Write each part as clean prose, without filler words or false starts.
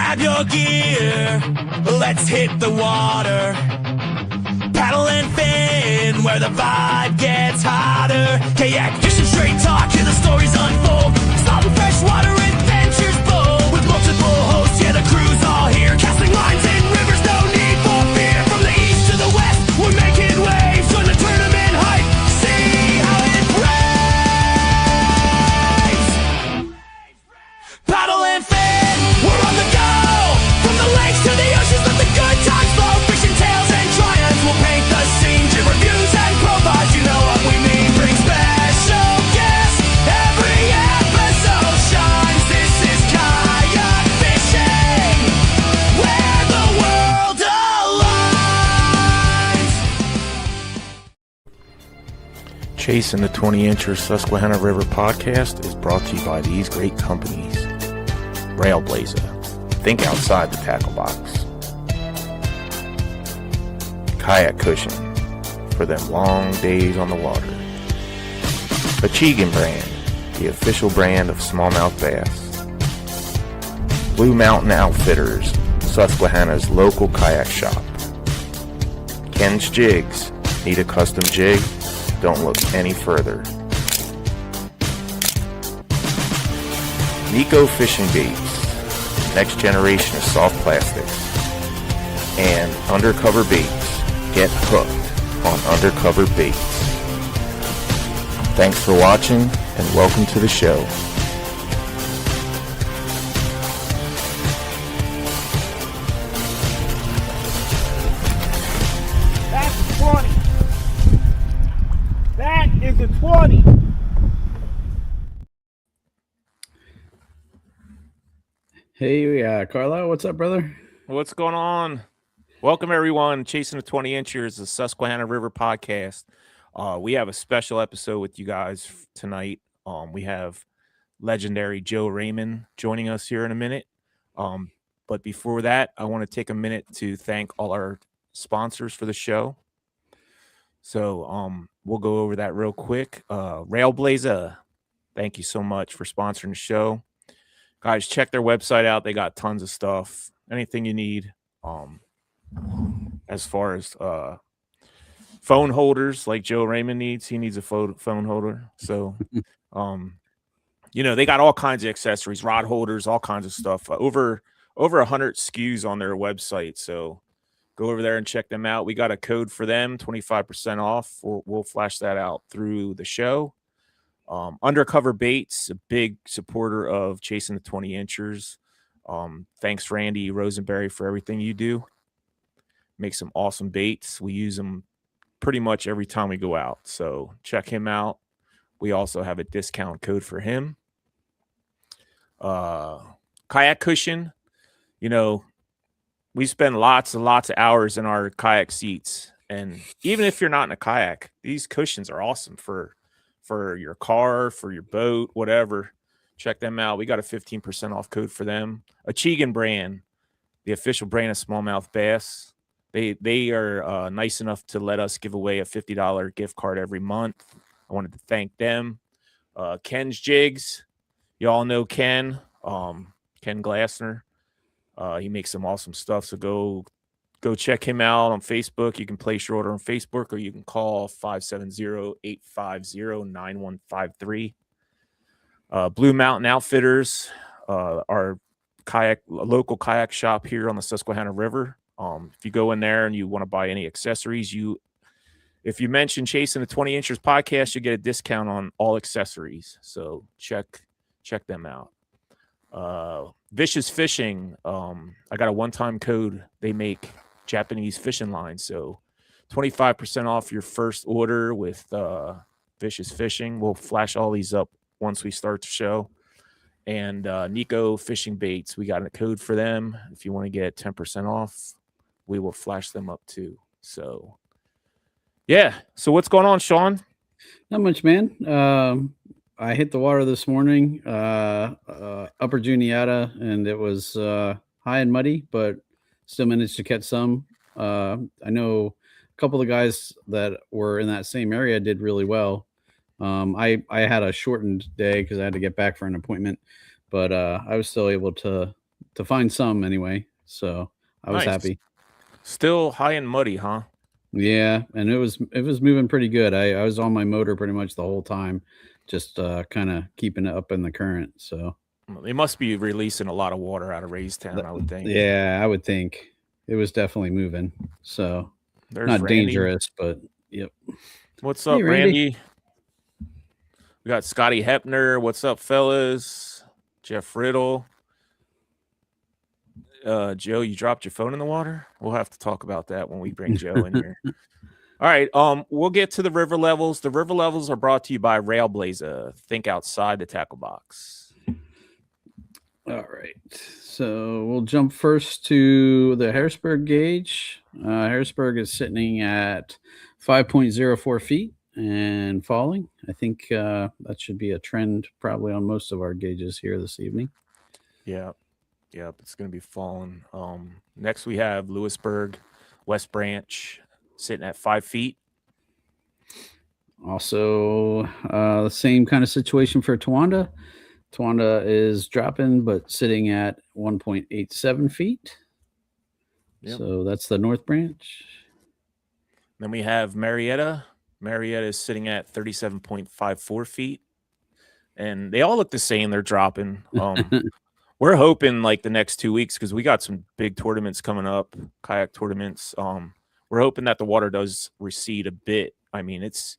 grab your gear, let's hit the water. Paddle and fin where the vibe gets hotter. Kayak fishing, straight talk, hear the stories unfold. Sloppy freshwater adventures bold. With multiple hosts, yeah, the crew's all here. Casting lines in rivers, no need for fear. From the east to the west, we're making waves. Join the tournament hype, see how it raves. Paddle and fin, we're on the go. From the lakes to the oceans, let the good times flow. Fishing tales and triumphs will paint the scene. Jib reviews and profiles, you know what we mean. Bring special guests, every episode shines. This is kayak fishing, where the world aligns. Chasing the 20-incher Susquehanna River podcast is brought to you by these great companies. Railblazer, think outside the tackle box. Kayak Cushion, for them long days on the water. Achigan brand, the official brand of smallmouth bass. Blue Mountain Outfitters, Susquehanna's local kayak shop. Ken's Jigs, need a custom jig? Don't look any further. Nico Fishing Baits, next generation of soft plastics. And Undercover Baits, get hooked on Undercover Baits. Thanks for watching and welcome to the show. That's a 20. That is a 20. Hey, Carlo, what's up, brother? What's going on? Welcome, everyone. Chasing the 20-inchers, the Susquehanna River podcast. We have a special episode with you guys tonight. We have legendary Joe Raymond joining us here in a minute. But before that, I want to take a minute to thank all our sponsors for the show. So we'll go over that real quick. Railblazer, thank you so much for sponsoring the show. Guys, check their website out. They got tons of stuff. Anything you need. As far as phone holders, like Joe Raymond needs. He needs a phone holder. So, they got all kinds of accessories, rod holders, all kinds of stuff. Over 100 SKUs on their website. So go over there and check them out. We got a code for them, 25% off. We'll flash that out through the show. Undercover Baits, a big supporter of Chasing the 20-inchers. Thanks, Randy Rosenberry, for everything you do. Make some awesome baits. We use them pretty much every time we go out. So check him out. We also have a discount code for him. Kayak Cushion. We spend lots and lots of hours in our kayak seats. And even if you're not in a kayak, these cushions are awesome for your car, for your boat, whatever. Check them out. We got a 15% off code for them. Achigan brand, the official brand of smallmouth bass. They are nice enough to let us give away a $50 gift card every month. I wanted to thank them. Ken's Jigs. You all know Ken. Ken Glassner. He makes some awesome stuff. So go check him out on Facebook. You can place your order on Facebook, or you can call 570-850-9153. Blue Mountain Outfitters, our local kayak shop here on the Susquehanna River. If you go in there and you want to buy any accessories, if you mention Chasing the 20-inchers podcast, you get a discount on all accessories. So check them out. Vicious Fishing, I got a one-time code. They make Japanese fishing lines, so 25% off your first order with Vicious Fishing. We'll flash all these up once we start the show. And Nico Fishing Baits, we got a code for them. If you want to get 10% off, we will flash them up too. So yeah, so what's going on, Sean? Not much, man. I hit the water this morning, upper Juniata, and it was high and muddy, but still managed to catch some. I know a couple of guys that were in that same area did really well. I had a shortened day because I had to get back for an appointment, but I was still able to to find some anyway. So I was Nice. happy. Still high and muddy, huh? Yeah, and it was moving pretty good. I was on my motor pretty much the whole time, just kind of keeping it up in the current. So They must be releasing a lot of water out of Raystown, I would think. yeah, I would think it was definitely moving. So There's not Randy. dangerous, but yep. What's up, Hey, Randy. Randy? We got Scotty Hepner. What's up, fellas? Jeff Riddle. Joe, you dropped your phone in the water? We'll have to talk about that when we bring Joe in here. All right. We'll get to the river levels. The river levels are brought to you by Railblazer. Think outside the tackle box. All right. So we'll jump first to the Harrisburg gauge. Harrisburg is sitting at 5.04 feet and falling. I think that should be a trend probably on most of our gauges here this evening. Yeah. Yep. It's going to be falling. Next, we have Lewisburg, West Branch, sitting at 5 feet. Also, the same kind of situation for Towanda. Towanda is dropping, but sitting at 1.87 feet. Yep. So that's the North Branch. Then we have Marietta. Marietta is sitting at 37.54 feet. And they all look the same. They're dropping. We're hoping like the next 2 weeks, because we got some big tournaments coming up, kayak tournaments. We're hoping that the water does recede a bit. I mean, it's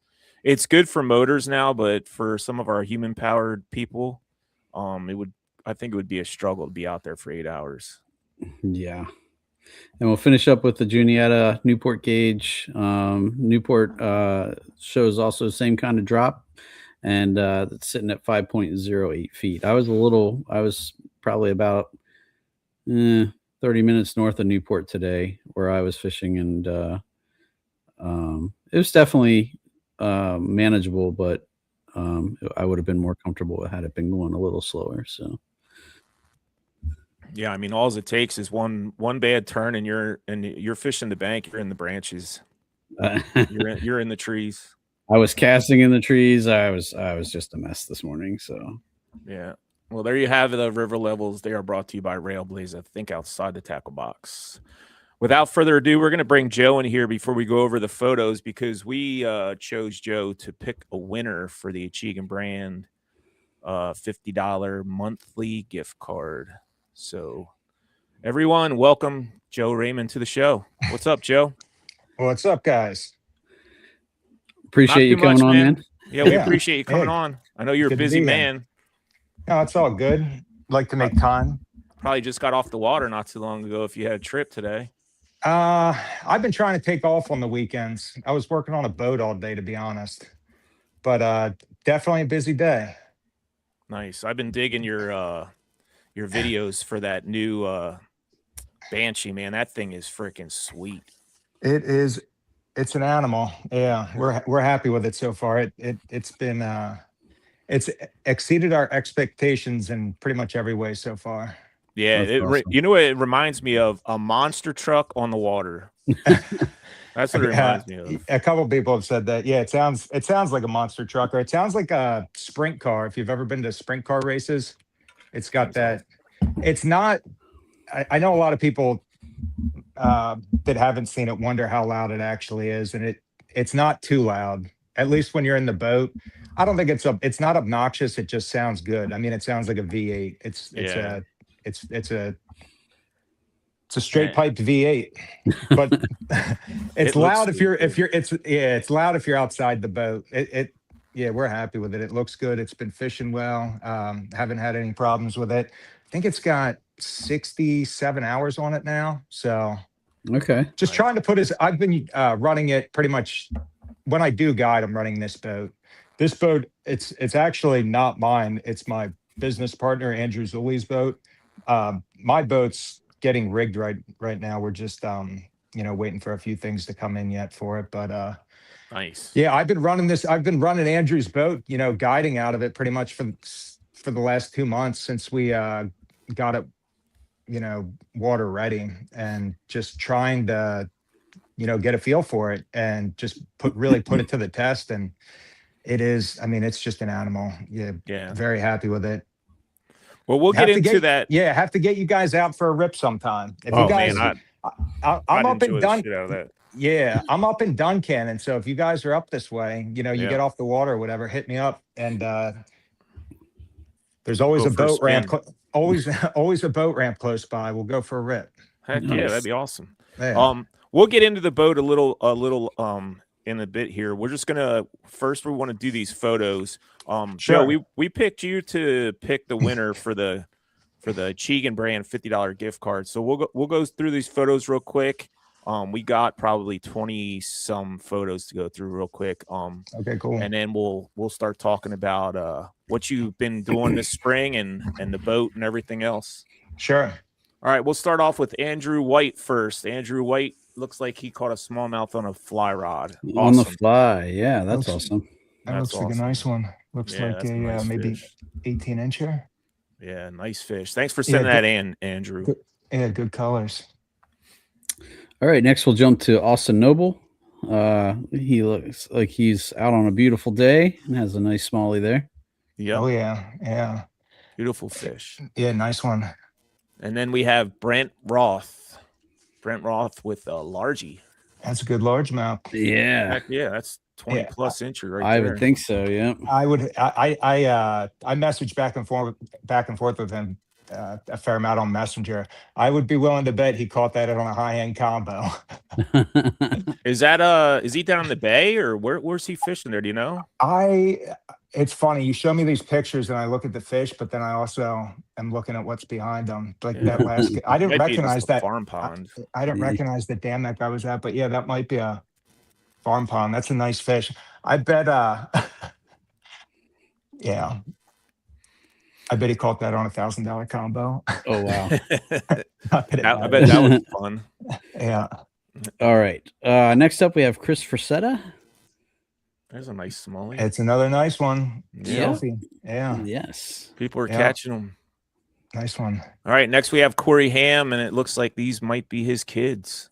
good for motors now, but for some of our human powered people, I think it would be a struggle to be out there for 8 hours. Yeah. And we'll finish up with the Juniata Newport gauge. Newport shows also the same kind of drop, and it's sitting at 5.08 feet. I was probably about 30 minutes north of Newport today where I was fishing, and it was definitely manageable, but I would have been more comfortable had it been going a little slower. So yeah, I mean, all it takes is one bad turn, and you're fishing the bank. You're in the branches. You're in the trees. I was casting in the trees. I was just a mess this morning. So yeah. Well, there you have the river levels. They are brought to you by Railblazer. Think outside the tackle box. Without further ado, we're going to bring Joe in here before we go over the photos, because we chose Joe to pick a winner for the Achigan brand $50 monthly gift card. So everyone, welcome Joe Raymond to the show. What's up, Joe? What's up, guys? Appreciate you coming on, man. Yeah, we appreciate you coming on. I know you're a busy man. No, it's all good. Like to make time. Probably just got off the water not too long ago if you had a trip today. I've been trying to take off on the weekends. I was working on a boat all day, to be honest. But definitely a busy day. Nice. I've been digging your videos for that new Banshee, man. That thing is freaking sweet. It is. It's an animal. Yeah, we're happy with it so far. It's been it's exceeded our expectations in pretty much every way so far. Yeah, Awesome. You know what it reminds me of? A monster truck on the water. That's what it reminds me of. A couple of people have said that. Yeah, it sounds like a monster truck, or it sounds like a sprint car. If you've ever been to sprint car races, it's got that. It's not. I know a lot of people that haven't seen it wonder how loud it actually is, and it's not too loud. At least when you're in the boat, I don't think it's not obnoxious. It just sounds good. I mean, it sounds like a V8. It's a straight pipe V8, but it's loud if it's loud if you're outside the boat. Yeah, we're happy with it. It looks good. It's been fishing well. Haven't had any problems with it. I think it's got 67 hours on it now. So okay, just trying to put I've been running it pretty much when I do guide. I'm running this boat. This boat, it's actually not mine. It's my business partner Andrew Zulli's boat. My boat's getting rigged right now. We're just waiting for a few things to come in yet for it. But nice. Yeah, I've been running Andrew's boat, guiding out of it pretty much for the last 2 months since we got it, water ready, and just trying to, get a feel for it and just put it to the test. And it is, I mean, it's just an animal. Yeah. Very happy with it. Well, we'll get into that. Yeah, have to get you guys out for a rip sometime. If Oh you guys, man, I'm I'd up enjoy in the shit out of that. Yeah, I'm up in Duncan, and so if you guys are up this way, you Yeah. get off the water or whatever, hit me up. And there's always Go a for a boat ramp, spin. always a boat ramp close by. We'll go for a rip. Heck yeah, Nice. that'd be awesome. Yeah. We'll get into the boat a little in a bit here. We're just gonna first we want to do these photos. Sure. Joe, we picked you to pick the winner for the Chegan brand $50 gift card. So we'll go through these photos real quick. We got probably 20 some photos to go through real quick. Okay, cool. And then we'll start talking about what you've been doing this spring and the boat and everything else. Sure. All right, we'll start off with Andrew White first. Andrew White looks like he caught a smallmouth on a fly rod. On the Awesome. fly. Yeah, that's Looks- awesome. That That's looks like awesome. a nice one. Looks Yeah, like that's a nice maybe fish. 18-incher. Yeah, nice fish. Thanks for sending that in, Andrew. Good. Yeah, good colors. All right, next we'll jump to Austin Noble. He looks like he's out on a beautiful day and has a nice smallie there. Yeah, Oh yeah. beautiful fish. Yeah, nice one. And then we have Brent Roth. Brent Roth with a largie. That's a good largemouth. Yeah, Heck yeah, that's 20 Yeah, plus incher right I there. would think so. Yeah. I messaged back and forth with him a fair amount on Messenger. I would be willing to bet he caught that on a high-end combo. Is he down in the bay or where's he fishing there? Do you know? It's funny. You show me these pictures and I look at the fish, but then I also am looking at what's behind them. Like Yeah. that last, I didn't Might be recognize just a that. farm pond. I didn't Yeah. recognize the dam that guy was at, but yeah, that might be a farm pond. That's a nice fish. I bet, yeah. I bet he caught that on a $1,000 combo. Oh wow. Not that it I bet matters. that was fun. Yeah. All right. Next up we have Chris Frisetta. There's a nice smallie. It's another nice one. Yeah. Selfie. Yeah. Yes. People are Yeah. catching them. Nice one. All right, next we have Corey Ham, and it looks like these might be his kids.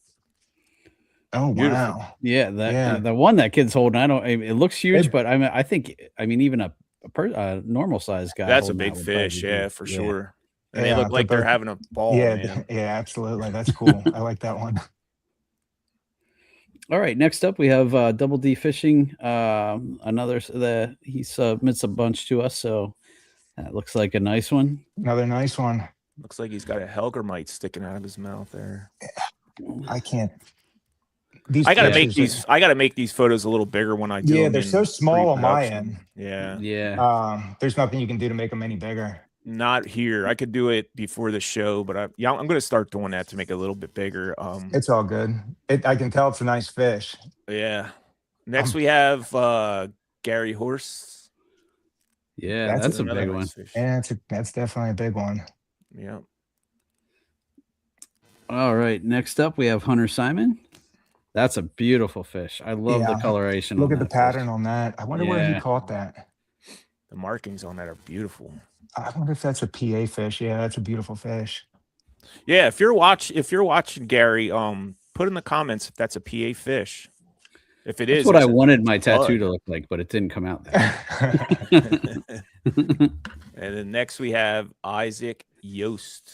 Oh, Beautiful. wow. Yeah. Yeah. The one that kid's holding. It looks huge, It- but I think even a normal size guy. That's a holding big that would fish, probably be- yeah, for sure. And Yeah, they look like they're but- having a ball, Yeah. man. Yeah, absolutely. That's cool. I like that one. All right. Next up, we have Double D Fishing. He submits a bunch to us, so that looks like a nice one. Another nice one. Looks like he's got a Helgermite sticking out of his mouth there. I can't. These I gotta pictures make these photos a little bigger when I do. Yeah, them they're in so small on my pre-production. end. Yeah, Yeah. There's nothing you can do to make them any bigger. not here. I could do it before the show, but I'm gonna start doing that to make it a little bit bigger. It's all good. I can tell it's a nice fish. Yeah. Next we have Gary Horse. Yeah. That's That's a Another big nice one. fish. Yeah, that's definitely a big one. Yeah. All right. Next up, we have Hunter Simon. That's a beautiful fish. I love the Yeah. coloration. Look on at the that fish. pattern on that. I wonder where he Yeah. caught that. The markings on that are beautiful. I wonder if that's a PA fish. Yeah, that's a beautiful fish. Yeah, if you're watching Gary, put in the comments if that's a PA fish. If it That's is, what I it's a wanted my tattoo bud. to look like, but it didn't come out that way. And then next we have Isaac Yost.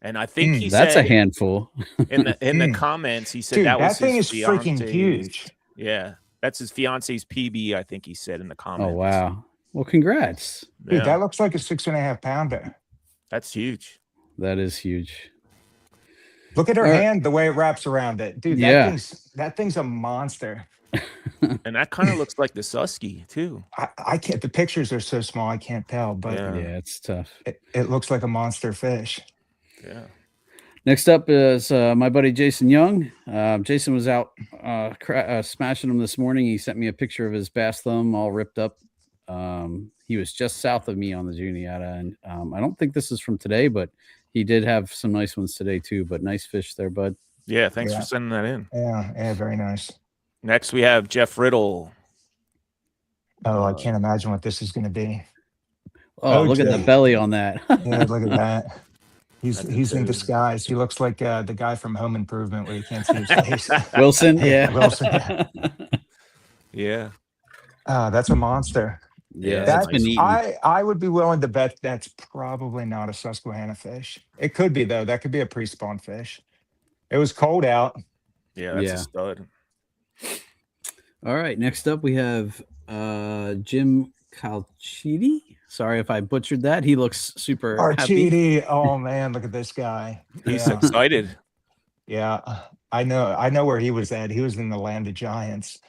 And I think he That's a said handful. in the comments, he said Dude, that that was thing his is freaking fiance's- huge. Yeah, that's his fiance's PB, I think he said in the comments. Oh wow. Well, congrats. Dude, Yeah, that looks like a 6.5 pounder. that's huge. That is huge. Look at her All right. hand, the way it wraps around it. Dude, Yeah. that thing's a monster. And that kind of looks like the Susky too. I can't, the pictures are so small, I can't tell, but Yeah. Yeah, it's tough. it looks like a monster fish. Yeah. Next up is my buddy Jason Young. Jason was out smashing them this morning. He sent me a picture of his bass thumb all ripped up. He was just south of me on the Juniata, and I don't think this is from today, but he did have some nice ones today too. But nice fish there, bud. Yeah, thanks Yeah. for sending that in. Yeah, very nice. Next we have Jeff Riddle. Oh, I can't imagine what this is going to be. Oh, Oh, look at the Jeff. belly on that. Yeah, look at that. That's a He's in toad. disguise. He looks like the guy from Home Improvement where you can't see his face. Wilson, yeah. Wilson, yeah. Yeah. That's a monster. Yeah, that's it's nice. been eaten. I would be willing to bet that's probably not a Susquehanna fish. It could be though. That could be a pre-spawn fish. It was cold out. Yeah, that's Yeah. a stud. All right, next up we have Jim Calchidi. Sorry if I butchered that. He looks super happy. Archidi. Oh man, look at this guy. He's Yeah. excited. Yeah. I know where he was at. He was in the land of giants.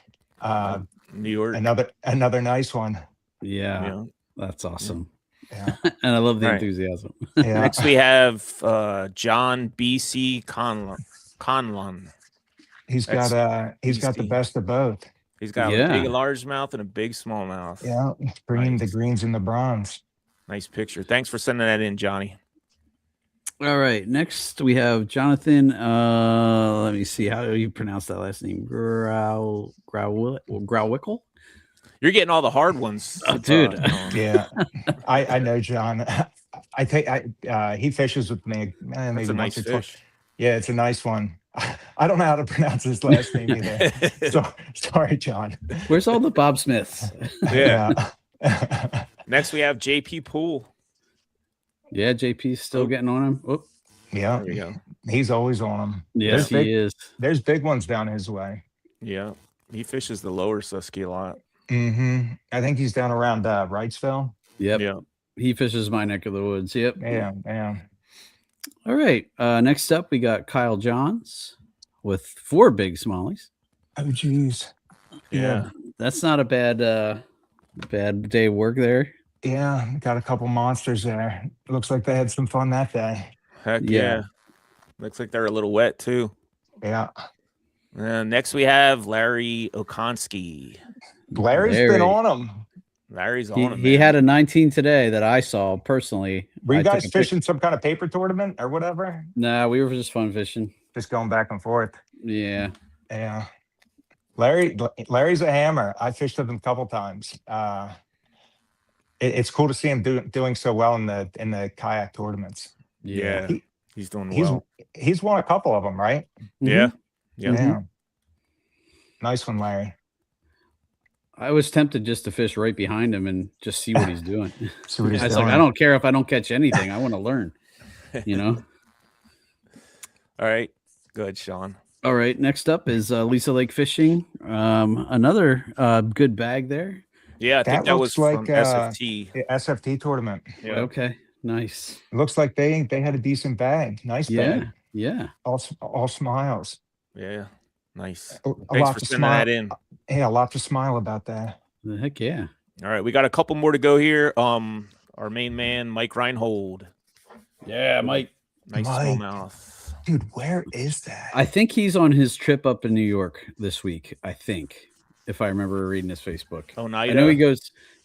New York. Another nice one. Yeah, Yeah. that's awesome. Yeah. And I love the All right. enthusiasm. Yeah. Next, we have John B.C. Conlon. He's got the best of both. He's got a big largemouth and a big smallmouth. Yeah. Bringing the Nice. greens and the bronze. Nice picture. Thanks for sending that in, Johnny. All right, next we have Jonathan. Let me see, how do you pronounce that last name? Grauwickel. You're getting all the hard ones, Dude. Yeah. I know John. I think he fishes with me. That's Maybe a nice once or twice. fish. Yeah, it's a nice one. I don't know how to pronounce his last name either. So sorry, John. Where's all the Bob Smiths? Yeah. Yeah. Next, we have JP Poole. Yeah, JP's still getting on him. Oh, Yeah. There you go. He's always on them. yes, he is. There's big ones down his way. Yeah. He fishes the lower Susky a lot. Mm-hmm. I think he's down around Wrightsville. Yep. Yeah. He fishes my neck of the woods. Yep. Yeah. Yeah. All right. Next up, we got Kyle Johns with 4 big smallies. Oh, geez. Yeah. That's not a bad day of work there. Yeah. Got a couple monsters there. Looks like they had some fun that day. Heck Yeah. yeah. Looks like they're a little wet too. Yeah. Next, we have Larry Okonski. Larry's been on them. Larry's on him. He had a 19 today that I saw personally. Were you I took guys a pic- fishing some kind of paper tournament or whatever? Nah, we were just fun fishing. Just going back and forth. Yeah. Yeah. Larry's a hammer. I fished with him a couple times. It's cool to see him doing so well in the kayak tournaments. Yeah. He's doing He's well. he's won a couple of them, right? Yeah. Yeah. Yeah. Nice one, Larry. I was tempted just to fish right behind him and just see what he's doing. See what he's I was doing. like, I don't care if I don't catch anything. I want to learn, you know? All right. Good, Sean. All right. Next up is Lisa Lake Fishing. Another good bag there. Yeah, I think that was looks from like, SFT. The SFT tournament. Yeah. Okay. Nice. Looks like they had a decent bag. Nice Yeah. bag. Yeah. All smiles. Yeah. Nice. A Thanks lot for to sending smile. that in. Yeah, a lot to smile about that. Heck yeah. All right, we got a couple more to go here. Our main man, Mike Reinhold. Yeah, Mike. Nice Mike. smallmouth. Dude, where is that? I think he's on his trip up in New York this week. I think, if I remember reading his Facebook. Oh, now I you know know.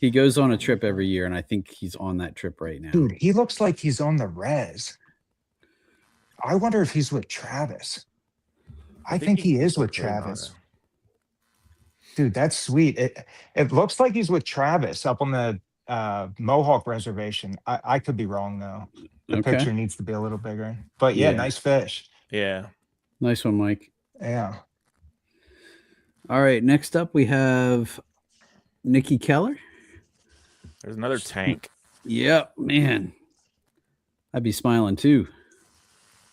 he goes on a trip every year, and I think he's on that trip right now. Dude, he looks like he's on the res. I wonder if he's with Travis. I think he is with Travis. Dude, that's sweet. It looks like he's with Travis up on the Mohawk Reservation. I could be wrong though. The Okay. picture needs to be a little bigger. But yeah, Yeah. nice fish. Yeah. Nice one, Mike. Yeah. All right. Next up, we have Nikki Keller. There's another tank. Yep, man. I'd be smiling too.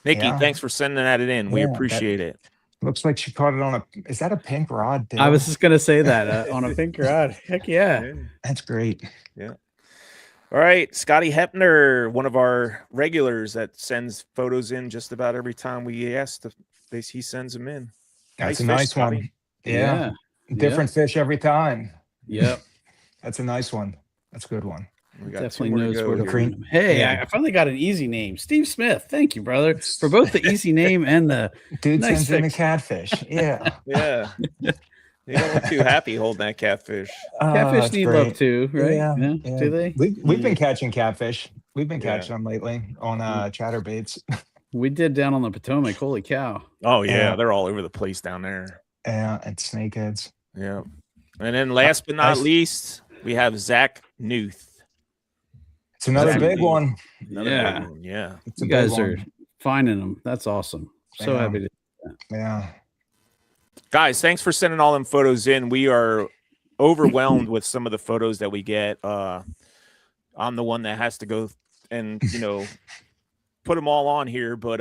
Nikki, Yeah. thanks for sending that in. We Yeah, appreciate it. Looks like she caught it on is that a pink rod? Dylan? I was just gonna say that on a pink rod. Heck yeah. That's great. Yeah. All right, Scotty Hepner, one of our regulars that sends photos in just about every time we ask. He sends them in. That's a fish, nice Scotty. one. Yeah. Yeah. Different fish every time. Yep. That's a nice one. That's a good one. We got Definitely two more to knows go where to here. find him. Hey, Yeah. I finally got an easy name. Steve Smith. Thank you, brother. For both the easy name and the Dude Nice sends in a fix. catfish. Yeah. Yeah. You don't look too happy holding that catfish. catfish that's need great. love too, right? Yeah, Do they? We've been catching catfish. We've been Yeah. catching them lately on chatterbaits. We did down on the Potomac. Holy cow. Oh, yeah. Yeah. They're all over the place down there. And snakeheads. Yeah. And then last but not Nice. least, we have Zach Newth. It's another That's big neat. one. Another Yeah. big one, yeah. It's a You big guys are one. finding them. That's awesome. So Yeah. happy to. Yeah. Guys, thanks for sending all them photos in. We are overwhelmed with some of the photos that we get. I'm the one that has to go and put them all on here, but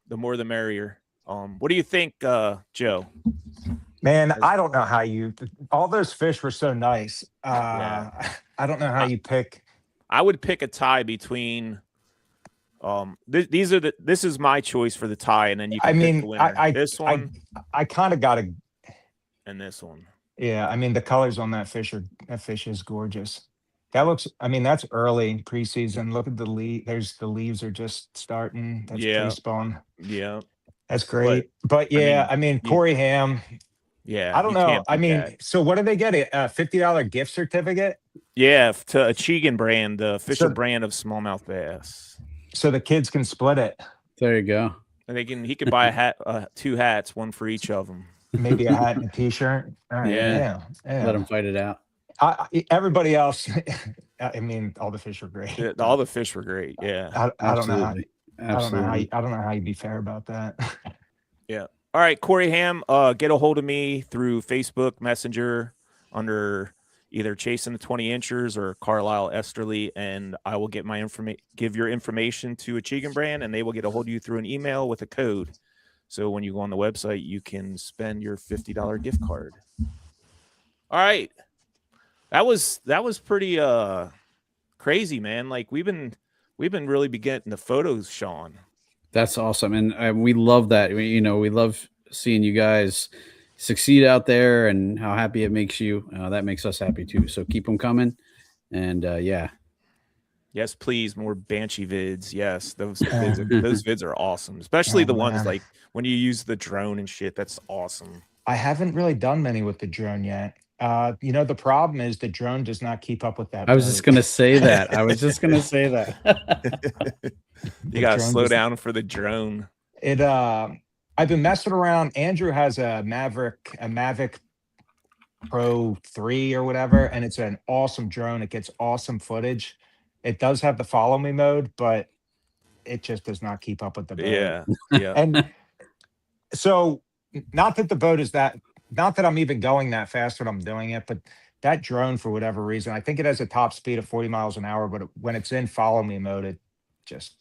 the more the merrier. What do you think, Joe? Man, I don't know how all those fish were so nice. Yeah. I don't know how you pick. I would pick a tie between. This is my choice for the tie, and then you can pick the winner. This one, I kind of got to, and this one. Yeah, I mean the colors on that fish is gorgeous. That looks, I mean, that's early preseason. Look at the the leaves are just starting. That's pre-spawn. Yeah. That's great. But yeah, I mean Corey Ham. Yeah. I don't know. I mean, so what do they get? A $50 gift certificate? Yeah, to Achigan brand, the official brand of smallmouth bass. So the kids can split it. There you go. And he could buy a hat, 2 hats, one for each of them. Maybe a hat and a t-shirt. Yeah. Let them fight it out. Everybody else, I mean, all the fish were great. Yeah, all the fish were great. Yeah. I don't know how. Absolutely. I don't know how you'd be fair about that. Yeah. All right, Corey Ham, get a hold of me through Facebook Messenger under either Chasing the 20 Inchers or Carlisle Esterly, and I will get give your information to Achigan brand, and they will get a hold of you through an email with a code. So when you go on the website, you can spend your $50 gift card. All right. That was pretty crazy, man. Like we've been really getting the photos, Sean. That's awesome, and we love that. We love seeing you guys succeed out there, and how happy it makes you. That makes us happy too. So keep them coming, and yeah. Yes, please, more Banshee vids. Yes, those vids are awesome, especially the ones like when you use the drone and shit. That's awesome. I haven't really done many with the drone yet. The problem is the drone does not keep up with that. I was just going to say that. You got to slow down for the drone. I've been messing around. Andrew has a Mavic Pro 3 or whatever, and it's an awesome drone. It gets awesome footage. It does have the follow me mode, but it just does not keep up with the boat. Yeah. And so not that the boat is not that I'm even going that fast when I'm doing it, but that drone, for whatever reason, I think it has a top speed of 40 miles an hour, but when it's in follow me mode, it just.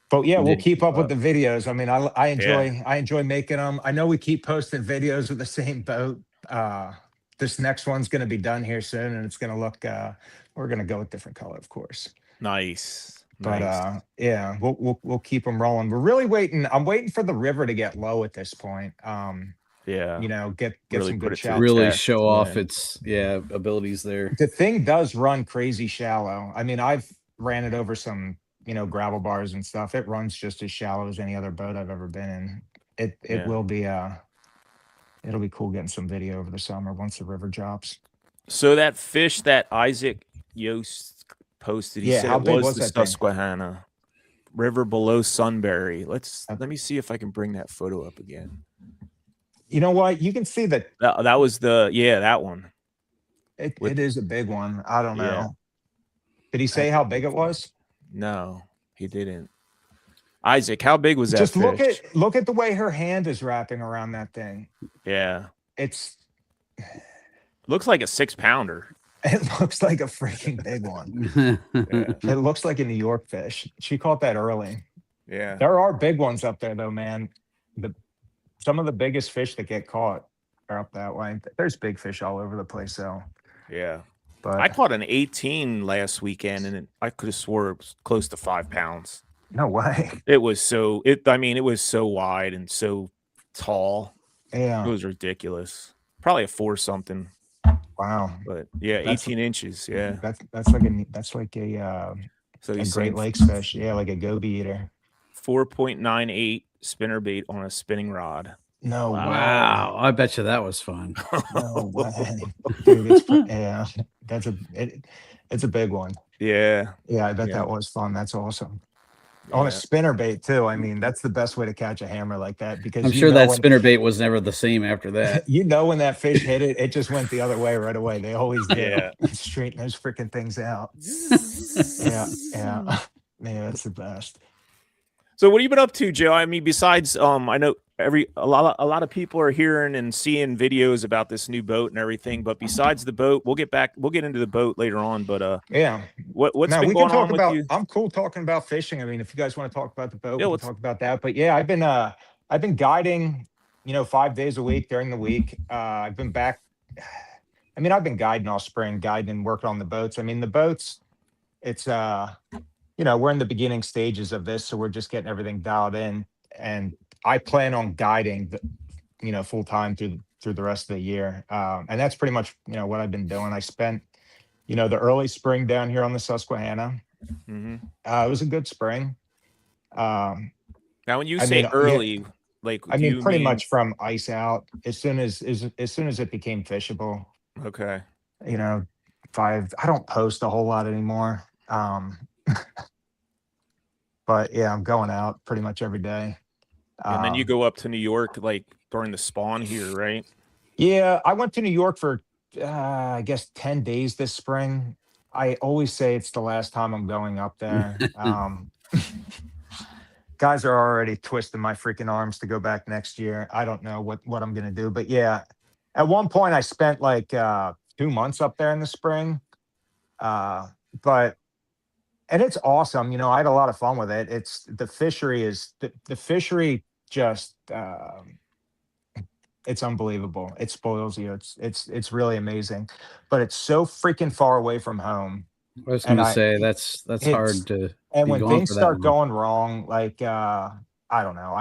But yeah, we'll keep up with the videos. I mean, I enjoy making them. I know we keep posting videos with the same boat. This next one's going to be done here soon, and it's going to look. We're going to go with different color, of course. Nice. But yeah, we'll keep them rolling. We're really waiting. I'm waiting for the river to get low at this point. Yeah, get really some good shots. Really show off its abilities there. The thing does run crazy shallow. I mean, I've ran it over some gravel bars and stuff. It runs just as shallow as any other boat I've ever been in. It will be it'll be cool getting some video over the summer once the river drops. So that fish that Isaac Yost posted, he said it was the Susquehanna River below Sunbury. Let me see if I can bring that photo up again. You know what? You can see that was that one. It is a big one. I don't know. Yeah. Did he say how big it was? No, he didn't. Isaac, how big was that Just fish? look at the way her hand is wrapping around that thing. Yeah. Looks like a 6-pounder. It looks like a freaking big one. Yeah. It looks like a New York fish. She caught that early. Yeah. There are big ones up there though, man. Some of the biggest fish that get caught are up that way. There's big fish all over the place though. Yeah. But I caught an 18 last weekend, and I could have swore it was close to 5 pounds. No way. It was so wide and so tall. Yeah. It was ridiculous. Probably a 4 something. Wow. But yeah, 18 inches. Yeah. That's like a Great Lakes fish. Yeah, like a goby eater. 4.98 spinnerbait on a spinning rod. No way. Wow. I bet you that was fun. No way. Dude, it's a big one. Yeah. Yeah, I bet that was fun. That's awesome. On a spinnerbait too. I mean, that's the best way to catch a hammer like that, because I'm sure that spinnerbait was never the same after that. When that fish hit it, it just went the other way right away. They always do. Yeah. Straighten those freaking things out. Yeah. Man, that's the best. So what have you been up to, Joe? I mean, besides I know a lot of people are hearing and seeing videos about this new boat and everything. But besides the boat, we'll get into the boat later on. But Yeah. what's No, been we can going talk on with about. you? I'm cool talking about fishing. I mean, if you guys want to talk about the boat, Yeah, we can talk about that. But yeah, I've been guiding, 5 days a week during the week. I've been back. I mean, I've been guiding all spring, guiding and working on the boats. I mean, the boats, it's we're in the beginning stages of this, so we're just getting everything dialed in. And I plan on guiding, full time through the rest of the year. And that's pretty much, what I've been doing. I spent, the early spring down here on the Susquehanna. Mm-hmm. It was a good spring. Um, Now, when you I say mean, yeah, early, like, I do mean, you pretty mean much from ice out as soon as it became fishable. okay? You know, I don't post a whole lot anymore. But yeah, I'm going out pretty much every day. And then you Um, go up to New York like during the spawn here, right? yeah, I went to New York for I guess 10 days this spring. I always say it's the last time I'm going up there. Guys are already twisting my freaking arms to go back next year. I don't know what I'm gonna do, but yeah, at one point I spent like 2 months up there in the spring. Uh, but and it's awesome. I had a lot of fun with it. It's the fishery is the fishery just it's unbelievable. It spoils you. It's really amazing, but it's so freaking far away from home. I was going And to I say that's it's hard to and be when gone things for that start long. going wrong, like I don't know,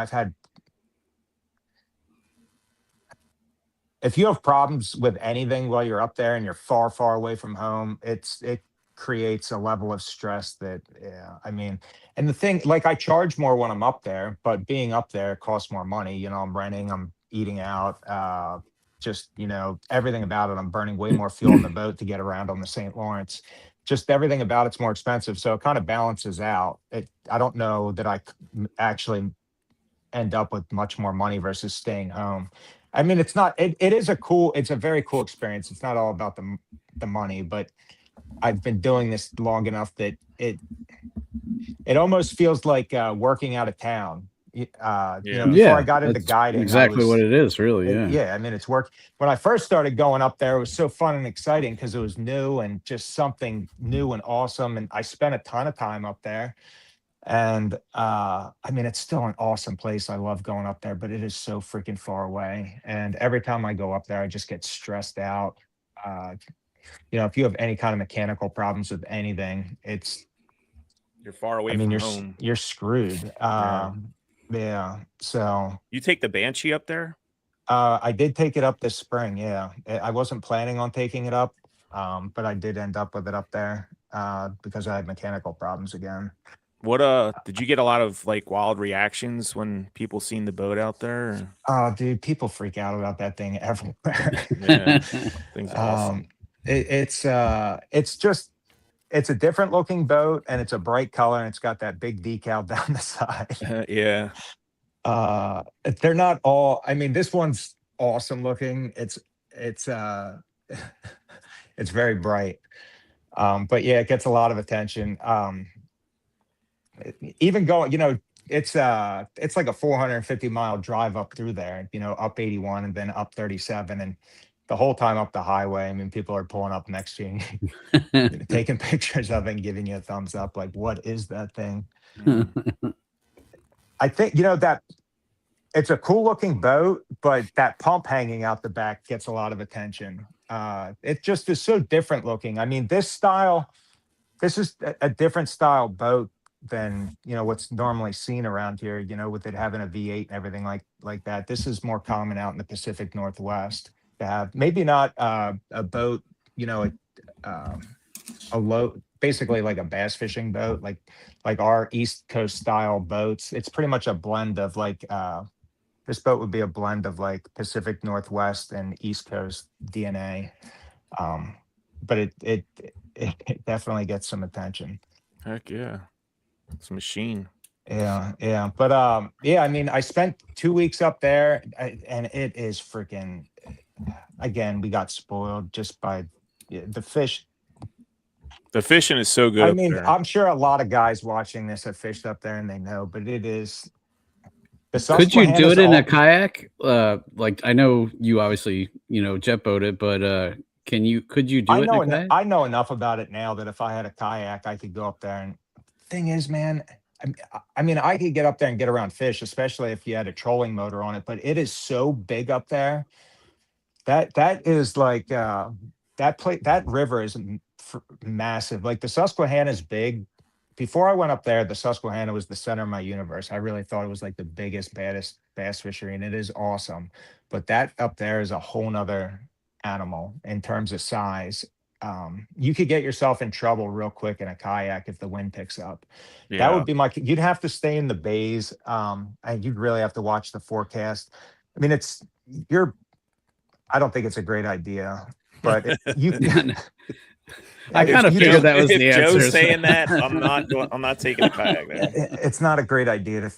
if you have problems with anything while you're up there and you're far, far away from home, it creates a level of stress that, yeah, I mean, and the thing, like I charge more when I'm up there, but being up there costs more money. I'm renting, I'm eating out, just, everything about it. I'm burning way more fuel on the boat to get around on the St. Lawrence. Just everything about it's more expensive. So it kind of balances out. I don't know that actually end up with much more money versus staying home. I mean, it's not. It's a very cool experience. It's not all about the money, but I've been doing this long enough that it almost feels like working out of town. Yeah. Before I Yeah, got into that's guiding, exactly what it is, really. Yeah. yeah, I mean, it's work. When I first started going up there, it was so fun and exciting because it was new and just something new and awesome. And I spent a ton of time up there. And I mean, it's still an awesome place. I love going up there, but it is so freaking far away. And every time I go up there, I just get stressed out. Uh, if you have any kind of mechanical problems with anything, You're far I away mean, from home. you're screwed. Yeah. Yeah. So You take the Banshee up there? I did take it up this spring. Yeah, I wasn't planning on taking it up, but I did end up with it up there because I had mechanical problems again. What did you get a lot of like wild reactions when people seen the boat out there? Or- Oh, dude, people freak out about that thing everywhere. Yeah, thing's awesome. um, it's a different looking boat and it's a bright color and it's got that big decal down the side. Yeah. Uh, they're not all. I mean, this one's awesome looking. It's it's very bright. But yeah, it gets a lot of attention. Even going, it's like a 450-mile drive up through there, up 81 and then up 37. And the whole time up the highway, I mean, people are pulling up next to you, and taking pictures of it and giving you a thumbs up. Like, what is that thing? I think, that it's a cool looking boat, but that pump hanging out the back gets a lot of attention. It just is so different looking. I mean, this is a different style boat than what's normally seen around here, with it having a V8 and everything like that. This is more common out in the Pacific Northwest to have maybe not a boat, a low, basically like a bass fishing boat, like our East Coast style boats. It's pretty much a blend of like this boat would be a blend of like Pacific Northwest and East Coast DNA. But it definitely gets some attention. Heck yeah. It's a machine. Yeah. But yeah, I mean, I spent 2 weeks up there and it is freaking, again, we got spoiled just by the fish. The fishing is so good. I up mean, there. I'm sure a lot of guys watching this have fished up there and they know, but The Could you do Susquehanna's it in a all- kayak? Like I know you obviously, jet boat it, but could you do it in a kayak? I know enough about it now that if I had a kayak, I could go up there. And thing is, man, I mean, I could get up there and get around fish, especially if you had a trolling motor on it. But it is so big up there that is like that river is massive. Like the Susquehanna is big. Before I went up there, the Susquehanna was the center of my universe. I really thought it was like the biggest, baddest bass fishery, and it is awesome. But that up there is a whole nother animal in terms of size. You could get yourself in trouble real quick in a kayak if the wind picks up. That Yeah. would be you'd have to stay in the bays. And you'd really have to watch the forecast. I mean, I don't think it's a great idea, but I kind of figured that was if the Joe's answer. saying that, I'm not taking a kayak there. it's not a great idea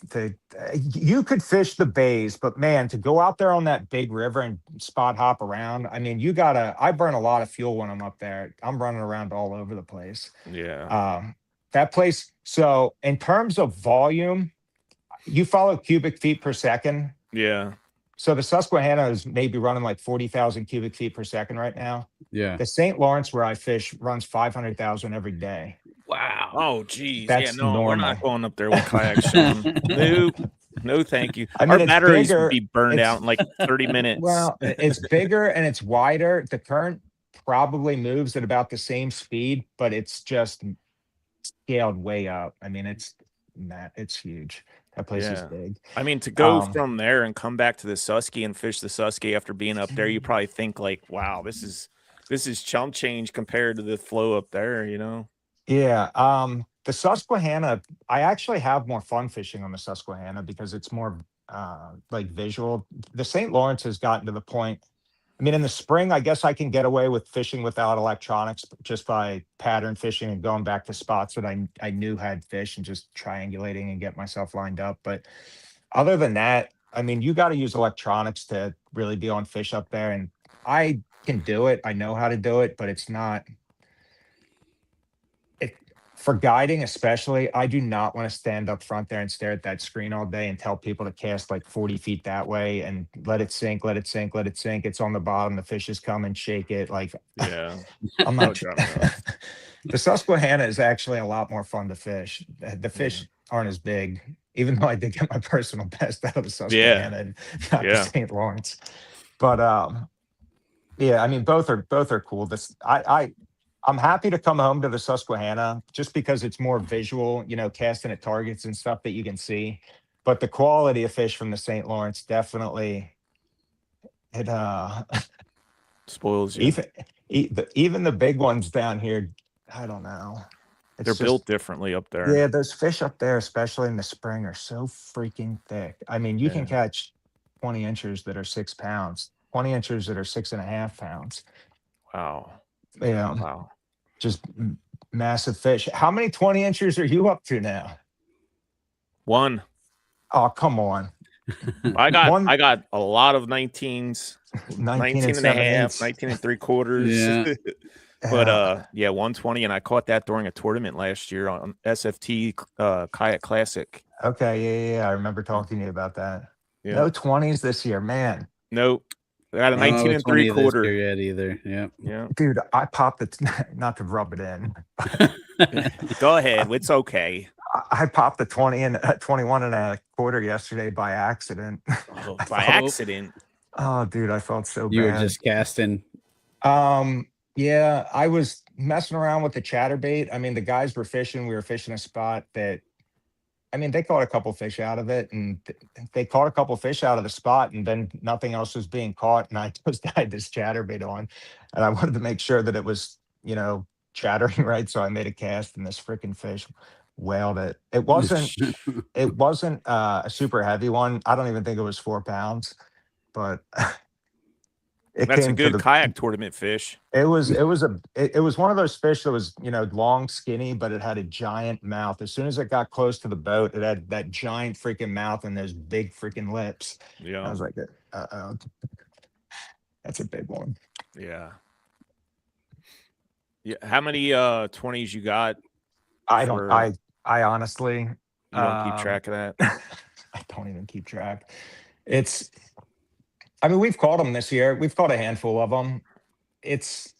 you could fish the bays, but man, to go out there on that big river and spot hop around, I mean, I burn a lot of fuel when I'm up there. I'm running around all over the place. Yeah. That place. So in terms of volume, you follow cubic feet per second. Yeah. So the Susquehanna is maybe running like 40,000 cubic feet per second right now. Yeah. The St. Lawrence, where I fish, runs 500,000 every day. Wow. Oh, geez. That's Yeah, no, we're not normal. going up there with kayaks, Sean. No, thank you. I mean, Our it's batteries bigger. would be burned It's- out in like 30 minutes. Well, it's bigger and it's wider. The current probably moves at about the same speed, but it's just scaled way up. I mean, it's huge. That place is Yeah. big. I mean, to go Um, from there and come back to the Susky and fish the Susky after being up there, you probably think like, wow, this is chump change compared to the flow up there, Yeah. The Susquehanna, I actually have more fun fishing on the Susquehanna because it's more like visual. The St. Lawrence has gotten to the point. I mean, in the spring, I guess I can get away with fishing without electronics just by pattern fishing and going back to spots that I knew had fish and just triangulating and get myself lined up. But other than that, I mean, you got to use electronics to really be on fish up there. And I can do it. I know how to do it, but it's not. For guiding, especially, I do not want to stand up front there and stare at that screen all day and tell people to cast like 40 feet that way and let it sink, let it sink, let it sink. It's on the bottom. The fishes come and shake it. Like, Yeah. I'm No not. doubt about it. The Susquehanna is actually a lot more fun to fish. The fish aren't as big, even though I did get my personal best out of the Susquehanna and not the Yeah. St. Lawrence. But yeah, I mean, both are cool. I'm happy to come home to the Susquehanna just because it's more visual, casting at targets and stuff that you can see. But the quality of fish from the St. Lawrence definitely it Spoils you. even the big ones down here, I don't know. They're built differently up there. Yeah, those fish up there, especially in the spring, are so freaking thick. I mean, you can catch 20 inchers that are 6 pounds, 20 inchers that are 6.5 pounds. Wow. Yeah. Wow. Just massive fish. How many 20 inchers are you up to now? One. Oh, come on. I got a lot of 19s, 19 and a half, 19 and 3/4. Yeah. But 120, and I caught that during a tournament last year on SFT Kayak Classic. Okay, yeah. I remember talking to you about that. Yeah. No 20s this year, man. Nope. I got a 19 and 20 this 3/4. year yet either. Yeah. Yeah. Dude, I popped it, not to rub it in. Go ahead. It's okay. I popped the 20 and 21 and a quarter yesterday by accident. Oh, by accident. Oh, dude, I felt so You bad. were just casting. Yeah, I was messing around with the chatterbait. I mean, the guys were fishing. We were fishing a spot that, I mean, they caught a couple fish out of it, and they caught a couple fish out of the spot, and then nothing else was being caught. And I just had this chatterbait on, and I wanted to make sure that it was, chattering right. So I made a cast, and this freaking fish whaled it. It wasn't a super heavy one. I don't even think it was 4 pounds, but That's a good kayak tournament fish. It was one of those fish that was, long, skinny, but it had a giant mouth. As soon as it got close to the boat, it had that giant freaking mouth and those big freaking lips. Yeah. I was like, that's a big one. Yeah. Yeah. How many 20s you got? I honestly, You don't keep track of that? I don't even keep track. It's, I mean, we've caught them this year. We've caught a handful of them. It's,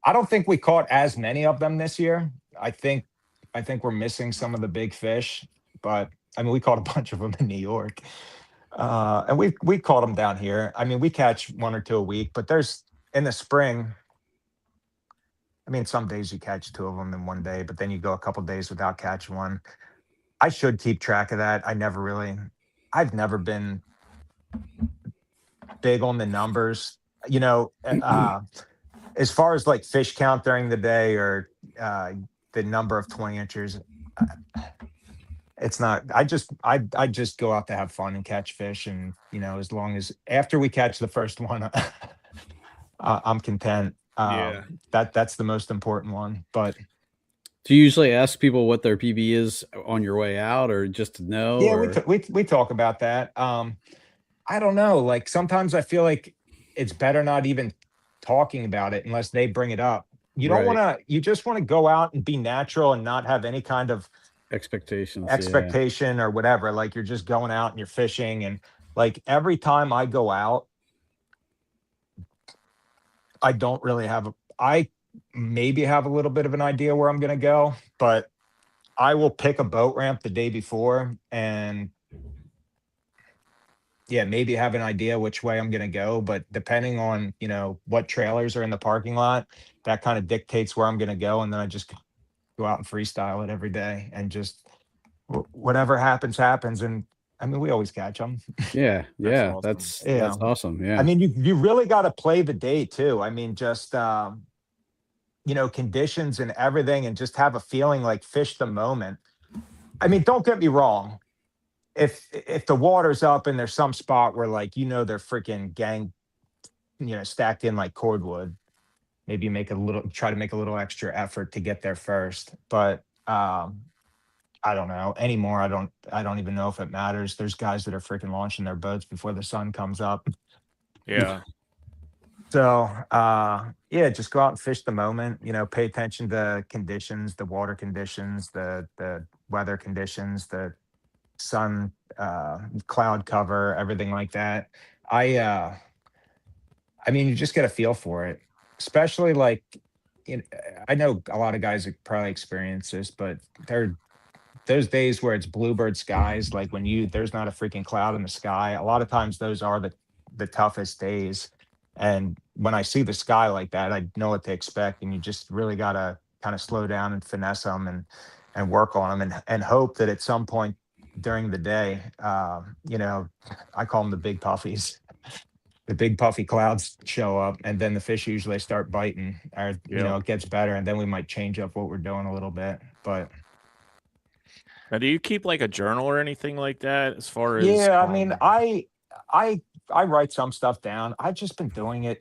I don't think we caught as many of them this year. I think, I think we're missing some of the big fish, but I mean, we caught a bunch of them in New York. And we caught them down here. I mean, we catch one or two a week, but there's in the spring. I mean, some days you catch two of them in one day, but then you go a couple days without catching one. I should keep track of that. I've never been big on the numbers. You know, as far as like fish count during the day or the number of 20 inches, it's not. I just go out to have fun and catch fish, and you know, as long as after we catch the first one, I'm content. That's the most important one. But Do you usually ask people what their PB is on your way out, or just to know? yeah, or... we talk about that. I don't know. Like sometimes I feel like it's better not even talking about it unless they bring it up. You don't want to. You just want to go out and be natural and not have any kind of expectation or whatever. Like you're just going out and you're fishing, and like every time I go out, I don't really have I maybe have a little bit of an idea where I'm going to go, but I will pick a boat ramp the day before and yeah, maybe have an idea which way I'm going to go, but depending on, you know, what trailers are in the parking lot, that kind of dictates where I'm going to go. And then I just go out and freestyle it every day and just whatever happens, happens. And I mean, we always catch them. Yeah. Awesome. That's Yeah. awesome. Yeah. I mean, you really got to play the day too. I mean, just, you know, conditions and everything, and just have a feeling like fish the moment. I mean, don't get me wrong. If the water's up and there's some spot where like, you know, they're freaking gang, you know, stacked in like cordwood, maybe try to make a little extra effort to get there first. But I don't know anymore. I don't even know if it matters. There's guys that are freaking launching their boats before the sun comes up. Yeah. So yeah, just go out and fish the moment, you know, pay attention to conditions, the water conditions, the weather conditions, the sun, cloud cover, everything like that. I mean, you just get a feel for it, especially like, you know, I know a lot of guys that probably experience this, but those days where it's bluebird skies, like when there's not a freaking cloud in the sky. A lot of times those are the toughest days. And when I see the sky like that, I know what to expect. And you just really got to kind of slow down and finesse them and work on them and hope that at some point during the day, you know, I call them the big puffies. The big puffy clouds show up, and then the fish usually start biting, or you know, it gets better, and then we might change up what we're doing a little bit. But now, do you keep like a journal or anything like that? As far as yeah, I mean, I write some stuff down. I've just been doing it.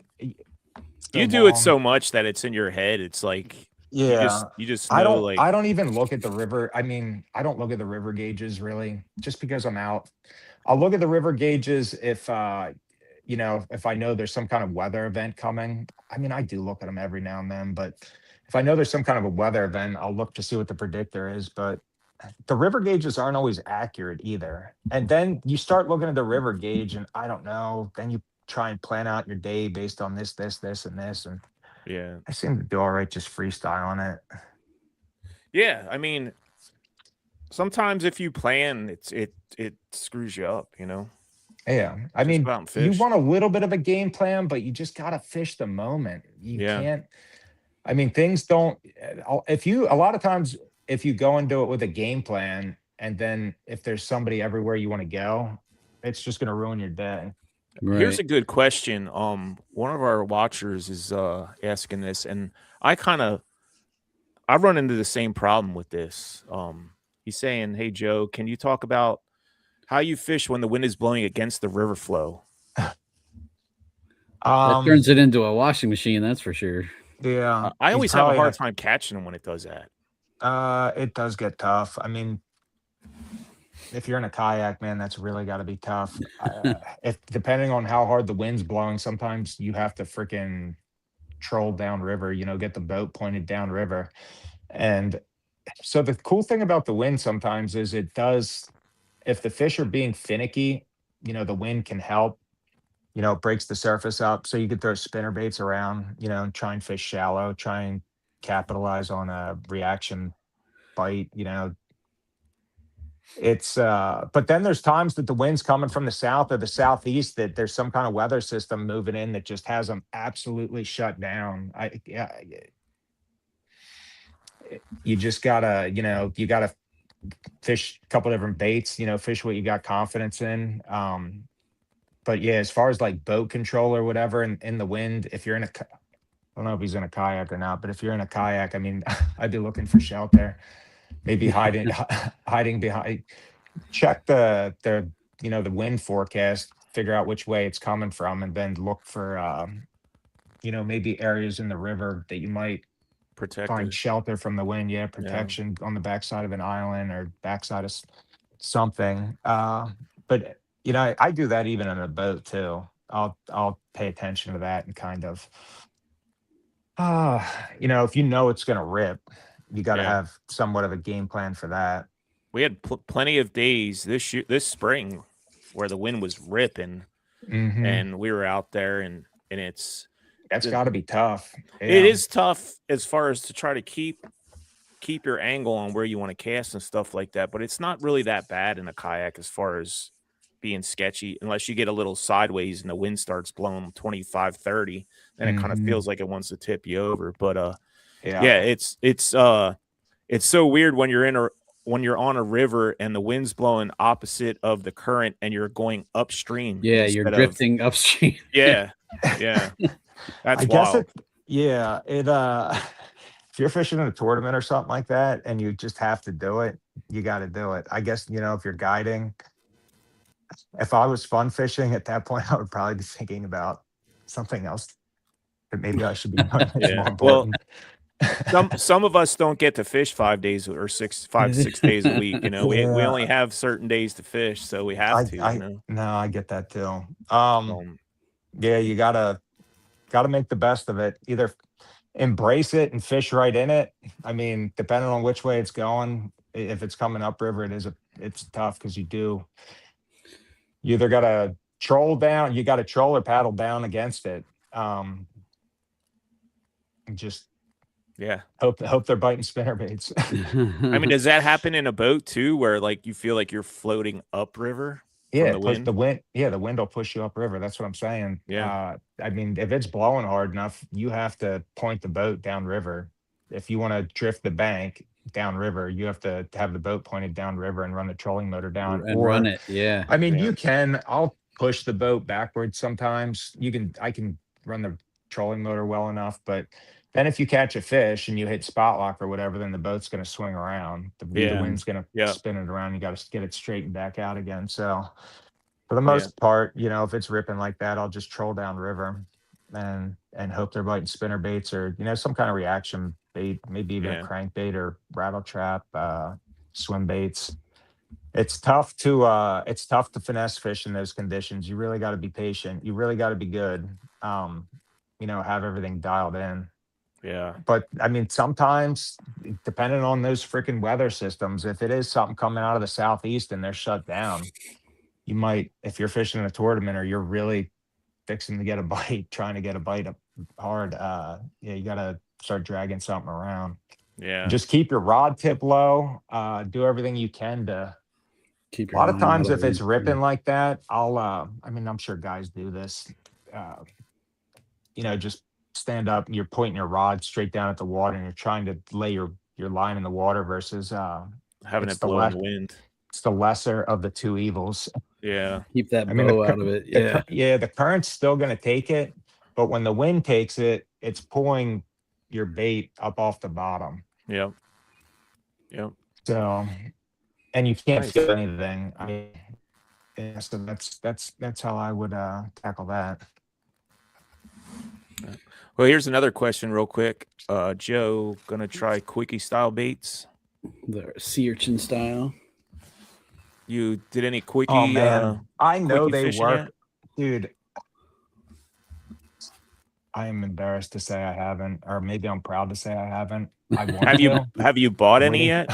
You do it so much that it's in your head. It's like yeah, you just know, I don't even look at the river. I mean, I don't look at the river gauges really, just because I'm out. I'll look at the river gauges if you know, if I know there's some kind of weather event coming. I mean, I do look at them every now and then, but if I know there's some kind of a weather event, I'll look to see what the predictor is. But the river gauges aren't always accurate either. And then you start looking at the river gauge, and I don't know. Then you try and plan out your day based on this, and this. And yeah, I seem to do all right just freestyling it. Yeah, I mean, sometimes if you plan, it screws you up, you know. Yeah, I Just mean, go out and you fish. want a little bit of a game plan, but you just gotta fish the moment. You Yeah. can't. I mean, things don't. A lot of times, if you go into it with a game plan, and then if there's somebody everywhere you want to go, it's just gonna ruin your day. Here's a good question. One of our watchers is asking this, and I run into the same problem with this. He's saying, "Hey Joe, can you talk about how you fish when the wind is blowing against the river flow?" That turns it into a washing machine, that's for sure. Yeah, I always have a hard time catching them when it does that. It does get tough. I mean, if you're in a kayak, man, that's really got to be tough. If depending on how hard the wind's blowing, sometimes you have to freaking troll downriver. You know, get the boat pointed downriver. And so the cool thing about the wind sometimes is it does if the fish are being finicky, the wind can help. It breaks the surface up, so you could throw spinner baits around, and try and fish shallow, try and capitalize on a reaction bite. It's but then there's times that the wind's coming from the south or the southeast, that there's some kind of weather system moving in that just has them absolutely shut down. You just gotta, you gotta fish a couple different baits, fish what you got confidence in. But yeah, as far as like boat control or whatever in the wind, if you're in I don't know if he's in a kayak or not, but if you're in a kayak, I mean, I'd be looking for shelter, maybe hiding behind. Check the wind forecast, figure out which way it's coming from, and then look for maybe areas in the river that you might find shelter from the wind. Yeah, protection on the backside of an island or backside of something. But I do that even in a boat too. I'll pay attention to that and kind of if it's gonna rip, you got to have somewhat of a game plan for that. We had plenty of days this spring where the wind was ripping, and we were out there, and that's got to be tough. Yeah. It is tough as far as to try to keep your angle on where you want to cast and stuff like that, but it's not really that bad in a kayak as far as being sketchy, unless you get a little sideways and the wind starts blowing 25, 30, then it kind of feels like it wants to tip you over. But it's so weird when you're on a river and the wind's blowing opposite of the current and you're going upstream. Yeah, you're drifting upstream. Yeah. That's wild. If you're fishing in a tournament or something like that and you just have to do it, you got to do it. I guess, if you're guiding, if I was fun fishing at that point, I would probably be thinking about something else that maybe I should be doing. More important. Some of us don't get to fish 5 days or 5 to 6 days a week. We only have certain days to fish, so we have to. No, I get that too. Yeah, you gotta make the best of it. Either embrace it and fish right in it. I mean, depending on which way it's going, if it's coming upriver, it's tough because you either gotta troll down, you gotta troll or paddle down against it. Just hope they're biting spinner baits. I mean, does that happen in a boat too, where like you feel like you're floating upriver? Yeah, the wind will push you upriver. That's what I'm saying. Yeah. I mean, if it's blowing hard enough, you have to point the boat downriver. If you want to drift the bank downriver, you have to have the boat pointed downriver and run the trolling motor down and run it. Yeah. I mean, you can. I'll push the boat backwards sometimes. I can run the trolling motor well enough, but then if you catch a fish and you hit spot lock or whatever, then the boat's going to swing around. The wind's going to spin it around. You got to get it straightened back out again. So for the most part, if it's ripping like that, I'll just troll down river and hope they're biting spinner baits or, some kind of reaction bait, maybe even a crankbait or rattle trap, swim baits. It's tough to finesse fish in those conditions. You really got to be patient. You really got to be good. Have everything dialed in. Yeah. But I mean, sometimes depending on those freaking weather systems, if it is something coming out of the southeast and they're shut down, you might, if you're fishing in a tournament or you're really fixing to get a bite, trying to get a bite up hard, you got to start dragging something around. Yeah. Just keep your rod tip low. Do everything you can to keep your. A lot of times, if it's ripping like that, I'm sure guys do this. Just stand up and you're pointing your rod straight down at the water and you're trying to lay your line in the water versus having it blow in the wind. It's the lesser of the two evils. Yeah. Keep that bow out of it. Yeah. The current's still going to take it, but when the wind takes it, it's pulling your bait up off the bottom. Yep. So, and you can't feel anything. I mean, so that's how I would tackle that. Well, here's another question real quick. Joe, gonna try quickie style baits? The sea urchin style. You did any quickie? Oh man, I know they work, dude. I am embarrassed to say I haven't, or maybe I'm proud to say I haven't. I want have you bought any yet?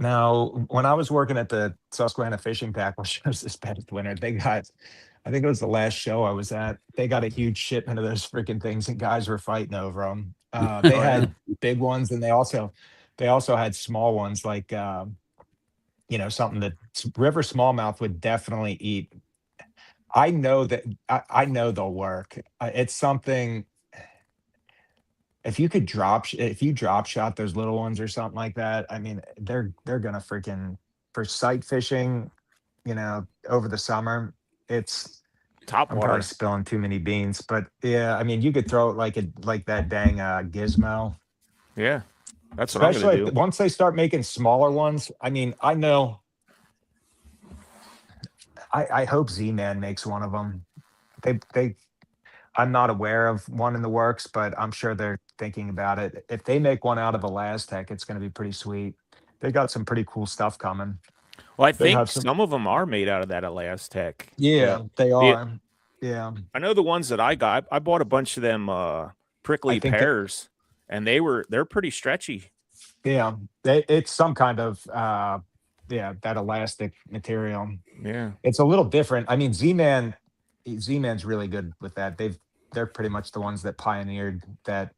Now, when I was working at the Susquehanna Fishing Tackle shows this past winter, they got, I think it was the last show I was at, they got a huge shipment of those freaking things, and guys were fighting over them. They Oh, yeah. had big ones, and they also had small ones, like something that river smallmouth would definitely eat. I know that I know they'll work. It's something. If you drop shot those little ones or something like that, I mean, they're gonna freaking, for sight fishing, over the summer. It's Top I'm probably water. spilling too many beans, but yeah, I mean, you could throw it like that dang gizmo. Yeah, that's what I'm gonna Especially do. once they start making smaller ones. I mean, I know. I hope Z-Man makes one of them. They I'm not aware of one in the works, but I'm sure they're thinking about it. If they make one out of Elastec, it's going to be pretty sweet. They got some pretty cool stuff coming. Well, I They think have some. some of them are made out of that Elastec. Yeah, they The are. Yeah, I know the ones that I got. I bought a bunch of them I prickly think that. pears, and they're pretty stretchy. Yeah, it's some kind of that elastic material. Yeah, It's a little different. I mean, Z-Man's really good with that. They're pretty much the ones that pioneered that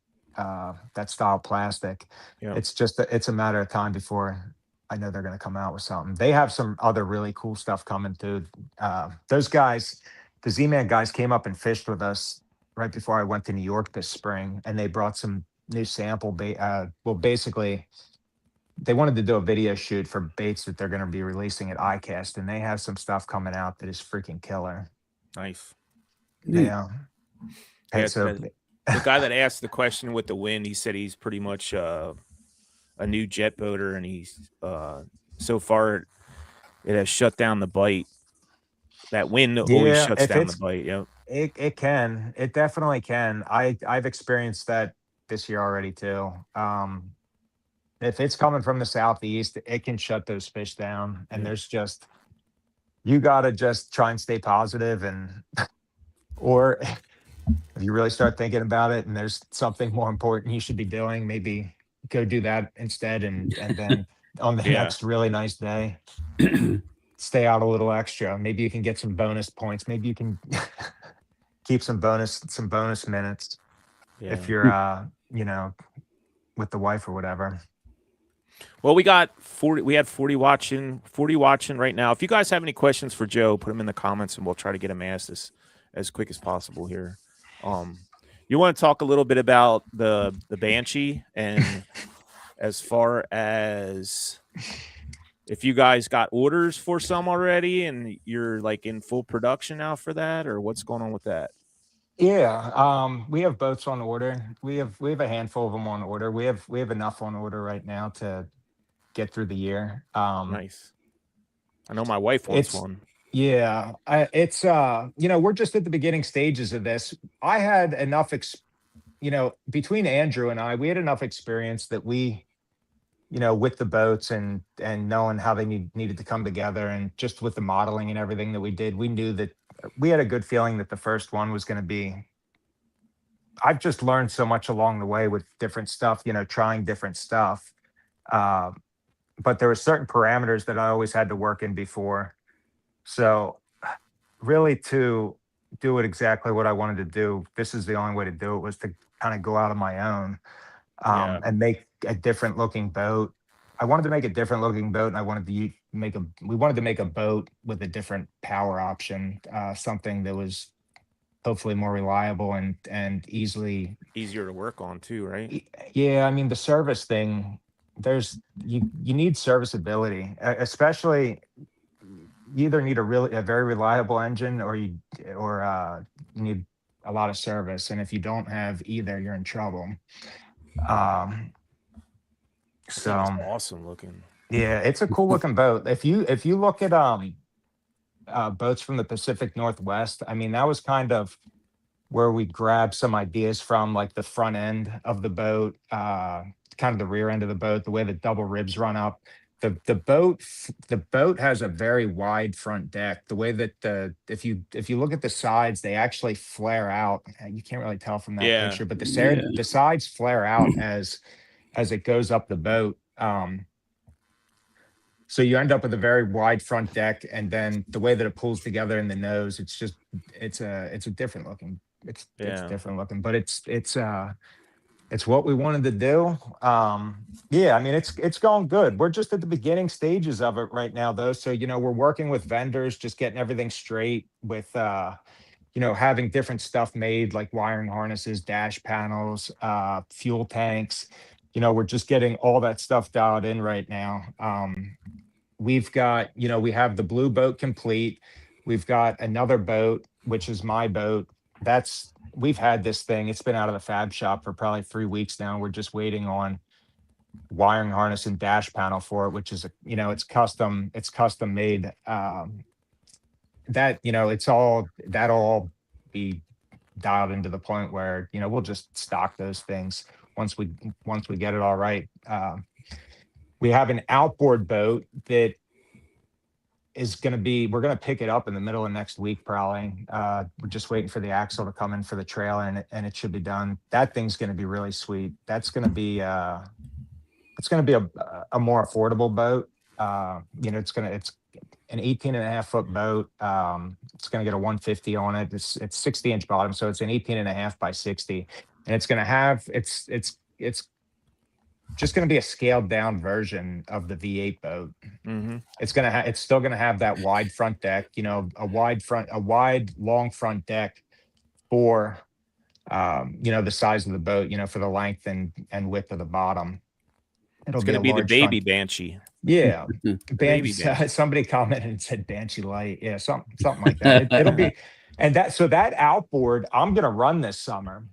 style plastic. yeah, It's a matter of time before I know they're going to come out with something. They have some other really cool stuff coming too. Those guys, the Z-Man guys, came up and fished with us right before I went to New York this spring, and they brought some new well, basically, they wanted to do a video shoot for baits that they're going to be releasing at ICAST, and they have some stuff coming out that is freaking killer. nice. Neat. Yeah. Yeah, Hey, so the guy that asked the question with the wind, he said he's pretty much a new jet boater, and he's so far it has shut down the bite. That wind always yeah, shuts if down the it's bite. Yep. it definitely can. I've experienced that this year already too. If it's coming from the southeast, it can shut those fish down, and Yeah. there's just, you gotta just try and stay positive, and or if you really start thinking about it and there's something more important you should be doing, maybe go do that instead, and then on the Yeah. next really nice day, stay out a little extra. Maybe you can get some bonus points. Maybe you can keep some bonus minutes Yeah. if you're with the wife or whatever. Well, we got 40. We had 40 watching right now. If you guys have any questions for Joe, put them in the comments, and we'll try to get them asked as quick as possible here. You want to talk a little bit about the Banshee, and as far as if you guys got orders for some already, and you're like in full production now for that, or what's going on with that? Yeah, we have boats on order. We have a handful of them on order. We have enough on order right now to get through the year. Nice. I know my wife wants It's one. Yeah, it's we're just at the beginning stages of this. I had enough between Andrew and I, we had enough experience that we, with the boats and knowing how they needed to come together, and just with the modeling and everything that we did, we knew that we had a good feeling that the first one was going to be. I've just learned so much along the way with different stuff, trying different stuff. But there were certain parameters that I always had to work in before. So really, to do it exactly what I wanted to do, this is the only way to do it, was to kind of go out on my own, Yeah. and make a different looking boat. I wanted to make a different looking boat, and I wanted to we wanted to make a boat with a different power option, something that was hopefully more reliable and Easier to work on too, right? yeah, I mean, the service thing, you need serviceability, especially. You either need a very reliable engine, or you need a lot of service, and if you don't have either, you're in trouble. Um, That so thing is awesome looking. yeah, it's a cool looking boat. If you look at boats from the Pacific Northwest, I mean, that was kind of where we grabbed some ideas from, like the front end of the boat, kind of the rear end of the boat, the way the double ribs run up. The boat has a very wide front deck. The way that if you look at the sides, they actually flare out. You can't really tell from that Yeah. picture, but Yeah. the sides flare out as it goes up the boat. So you end up with a very wide front deck, and then the way that it pulls together in the nose, it's a different looking. It's different looking, but it's what we wanted to do. Yeah, I mean, it's going good. We're just at the beginning stages of it right now, though. So, we're working with vendors, just getting everything straight with, having different stuff made, like wiring harnesses, dash panels, fuel tanks. We're just getting all that stuff dialed in right now. We've got, we have the blue boat complete. We've got another boat, which is my boat. We've had this thing. It's been out of the fab shop for probably 3 weeks now. We're just waiting on wiring harness and dash panel for it, which is it's custom made. That'll all be dialed into the point where, we'll just stock those things once we get it all right. We have an outboard boat that is going to be, we're going to pick it up in the middle of next week, probably. We're just waiting for the axle to come in for the trailer, and it should be done. That thing's going to be really sweet. That's going to be, it's going to be a more affordable boat. It's an 18.5 foot boat. It's going to get a 150 on it. It's 60-inch bottom. So it's an 18.5 by 60. And it's going to have, it's just going to be a scaled down version of the V8 boat. Mm-hmm. It's still going to have that wide front deck, a wide long front deck for, the size of the boat, for the length and width of the bottom. It's going to be the baby Banshee. Yeah. Baby Banshee. Somebody commented and said Banshee Light. Yeah. Something like that. It'll be, and that outboard I'm going to run this summer.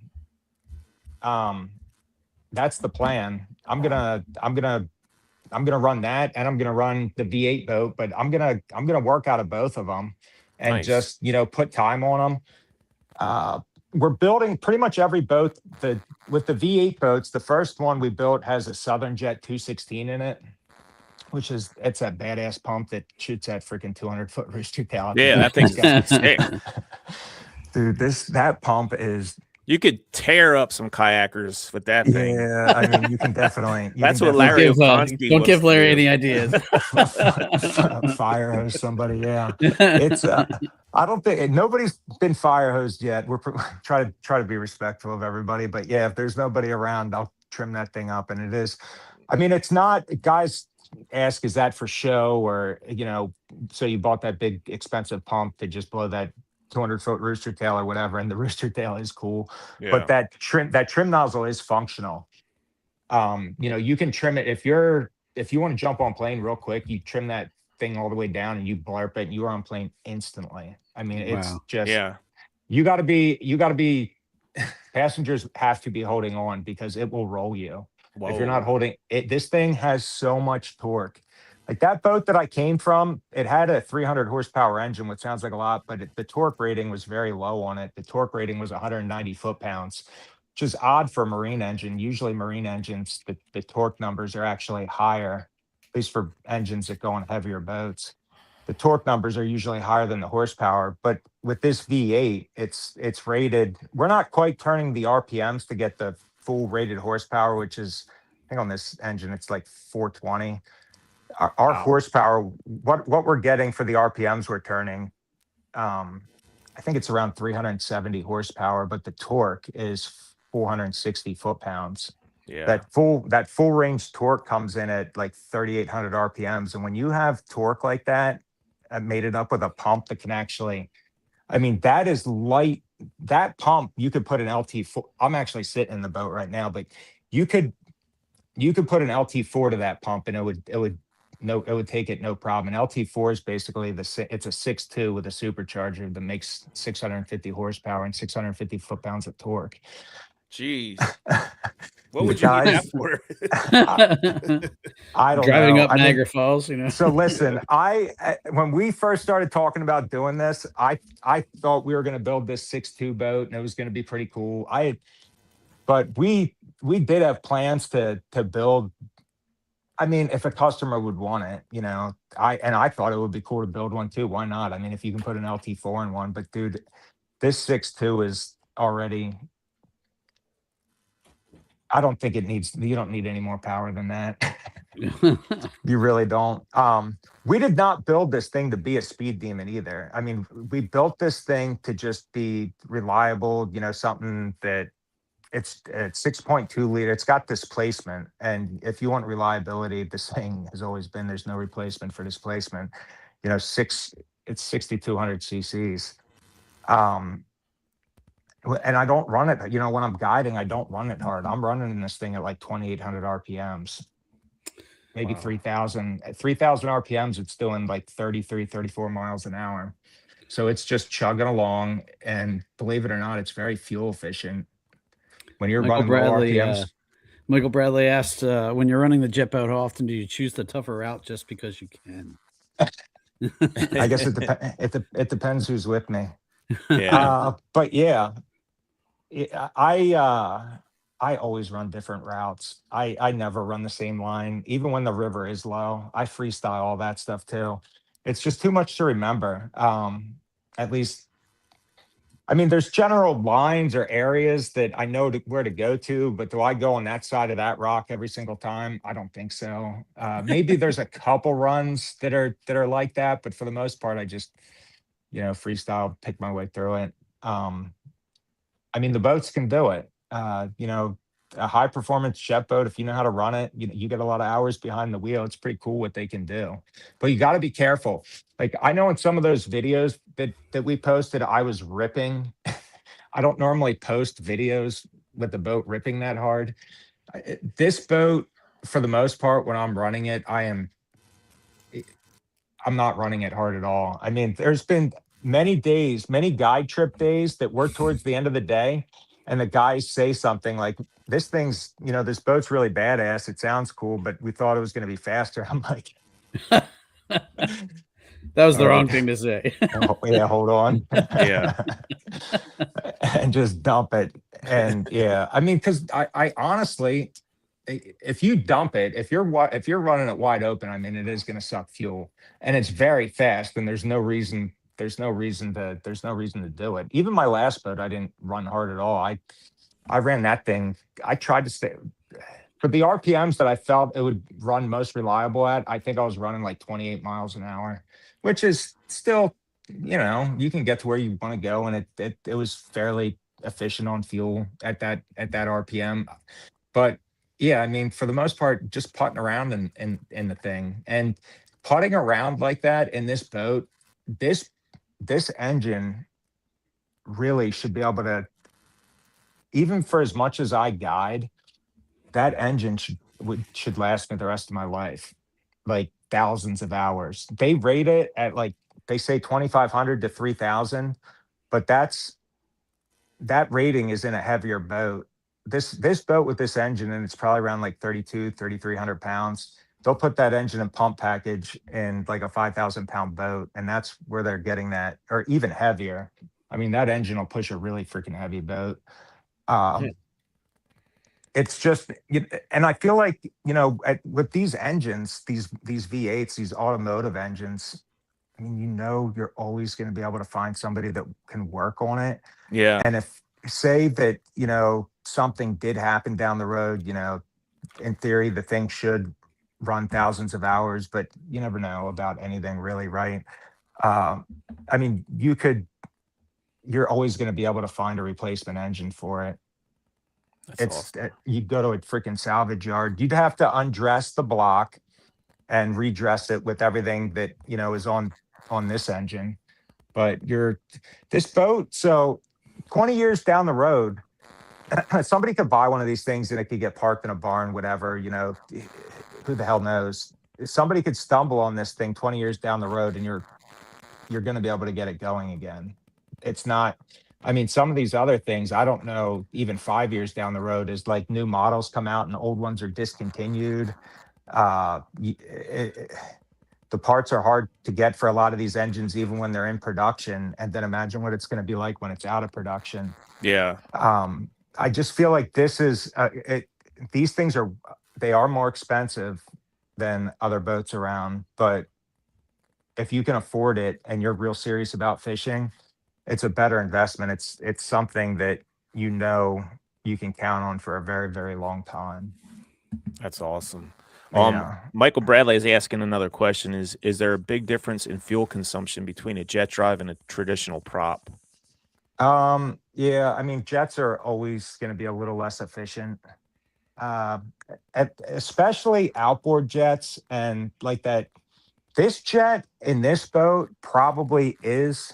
That's the plan. I'm gonna run that, and I'm gonna run the V8 boat, but I'm gonna work out of both of them, and just put time on them. We're building pretty much every boat. With the V8 boats, the first one we built has a Southern Jet 216 in it, which is it's a badass pump that shoots at freaking 200-foot rooster tail. Yeah, that thing's sick. Dude, that pump is. You could tear up some kayakers with that thing. Yeah, I mean, you can definitely. That's what Larry O'Konski don't give Larry any ideas. Fire hose somebody, yeah. It's. I don't think nobody's been fire hosed yet. We're try to be respectful of everybody, but yeah, if there's nobody around, I'll trim that thing up. And it is. I mean, it's not. Guys ask, is that for show or so you bought that big expensive pump to just blow that 200-foot rooster tail or whatever, and the rooster tail is cool, but that trim nozzle is functional. You can trim it if you want to jump on plane real quick, you trim that thing all the way down and you blurp it and you are on plane instantly. I mean, it's just you got to be passengers have to be holding on because it will roll you. Whoa. If you're not holding it. This thing has so much torque. Like that boat that I came from, it had a 300 horsepower engine, which sounds like a lot, but the torque rating was very low on it. The torque rating was 190 foot-pounds, which is odd for a marine engine. Usually marine engines, the torque numbers are actually higher, at least for engines that go on heavier boats. The torque numbers are usually higher than the horsepower. But with this V8, it's rated. We're not quite turning the RPMs to get the full rated horsepower, which is, I think on this engine, it's like 420. Our horsepower, what we're getting for the RPMs we're turning, I think it's around 370 horsepower, but the torque is 460 foot-pounds. Yeah. That full range torque comes in at like 3,800 RPMs, and when you have torque like that, mated up with a pump that can actually, I mean, that is light. That pump you could put an LT4. I'm actually sitting in the boat right now, but you could put an LT4 to that pump, and it would take it no problem. An LT4 is basically it's a 6.2 with a supercharger that makes 650 horsepower and 650 foot-pounds of torque. Jeez. What would you need that for? I don't Driving know. up Niagara Falls, So listen, when we first started talking about doing this, I thought we were going to build this 6.2 boat and it was going to be pretty cool. But we did have plans to build. I mean, if a customer would want it, I thought it would be cool to build one too. Why not? I mean, if you can put an LT4 in one, but dude, this 6.2 is already. I don't think you don't need any more power than that. You really don't. We did not build this thing to be a speed demon either. I mean, we built this thing to just be reliable, something that it's 6.2 liter. It's got displacement. And if you want reliability, this thing has always been, there's no replacement for displacement. It's 6,200 cc's. And I don't run it, when I'm guiding, I don't run it hard. I'm running this thing at like 2,800 RPMs. Maybe 3,000 RPMs. It's doing like 33, 34 miles an hour. So it's just chugging along. And believe it or not, it's very fuel efficient. When you're running low RPMs. Michael Bradley asked, when you're running the jet boat, how often do you choose the tougher route just because you can? I guess it depends who's with me. Yeah. But yeah, I always run different routes. I never run the same line, even when the river is low. I freestyle all that stuff too. It's just too much to remember. At least, I mean, there's general lines or areas that I know where to go to, but do I go on that side of that rock every single time? I don't think so. Maybe there's a couple runs that are like that, but for the most part, I just, freestyle, pick my way through it. I mean, the boats can do it. A high performance jet boat, if you know how to run it, you get a lot of hours behind the wheel. It's pretty cool what they can do, but you got to be careful. Like I know in some of those videos that we posted, I was ripping. I don't normally post videos with the boat ripping that hard. This boat, for the most part, when I'm running it, I'm not running it hard at all. I mean, there's been many guide trip days that we're towards the end of the day, and the guys say something like, this thing's, this boat's really badass. It sounds cool, but we thought it was going to be faster. I'm like, that was the wrong thing to say. Yeah, hold on. Yeah. And just dump it. And yeah, I mean, because I honestly, if you dump it, if you're running it wide open, I mean, it is going to suck fuel, and it's very fast, and there's no reason to do it. Even my last boat, I didn't run hard at all. I ran that thing. I tried to stay for the RPMs that I felt it would run most reliable at. I think I was running like 28 miles an hour, which is still, you can get to where you want to go, and it was fairly efficient on fuel at that RPM. But yeah, I mean, for the most part, just putting around in the thing, and putting around like that in this boat, this engine really should be able to, even for as much as I guide, that engine should last me the rest of my life, like thousands of hours. They rate it at like, they say 2,500 to 3,000, but that rating is in a heavier boat. This boat with this engine, and it's probably around like 3,300 pounds. They'll put that engine and pump package in like a 5,000 pound boat, and that's where they're getting that, or even heavier. I mean, that engine will push a really freaking heavy boat. It's just, and I feel like, with these engines, these V8s, these automotive engines, I mean, you're always going to be able to find somebody that can work on it. Yeah. And if say that, something did happen down the road, in theory, the thing should run thousands of hours, but you never know about anything really, right? I mean, you're always going to be able to find a replacement engine for it. That's awesome. You go to a freaking salvage yard, you'd have to undress the block and redress it with everything that, is on this engine. But this boat, so 20 years down the road, somebody could buy one of these things and it could get parked in a barn, whatever, who the hell knows? Somebody could stumble on this thing 20 years down the road, and you're going to be able to get it going again. It's not, I mean, some of these other things, I don't know, even 5 years down the road, is like new models come out and old ones are discontinued. The parts are hard to get for a lot of these engines, even when they're in production. And then imagine what it's going to be like when it's out of production. Yeah. I just feel like these things they are more expensive than other boats around, but if you can afford it and you're real serious about fishing, it's a better investment. It's something that you can count on for a very, very long time. That's awesome. Michael Bradley is asking another question: Is there a big difference in fuel consumption between a jet drive and a traditional prop? Yeah, I mean, jets are always going to be a little less efficient, uh, especially outboard jets and like that. This jet in this boat probably is.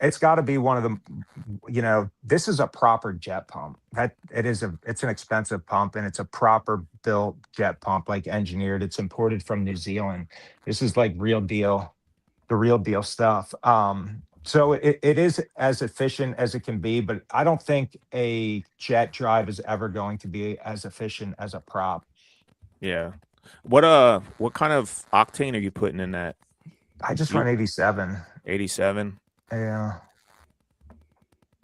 It's got to be one of the, this is a proper jet pump. It's an expensive pump and it's a proper built jet pump, like engineered. It's imported from New Zealand. This is like real deal, the real deal stuff. So it is as efficient as it can be, but I don't think a jet drive is ever going to be as efficient as a prop. Yeah. What kind of octane are you putting in that? I just run 87. 87. Yeah.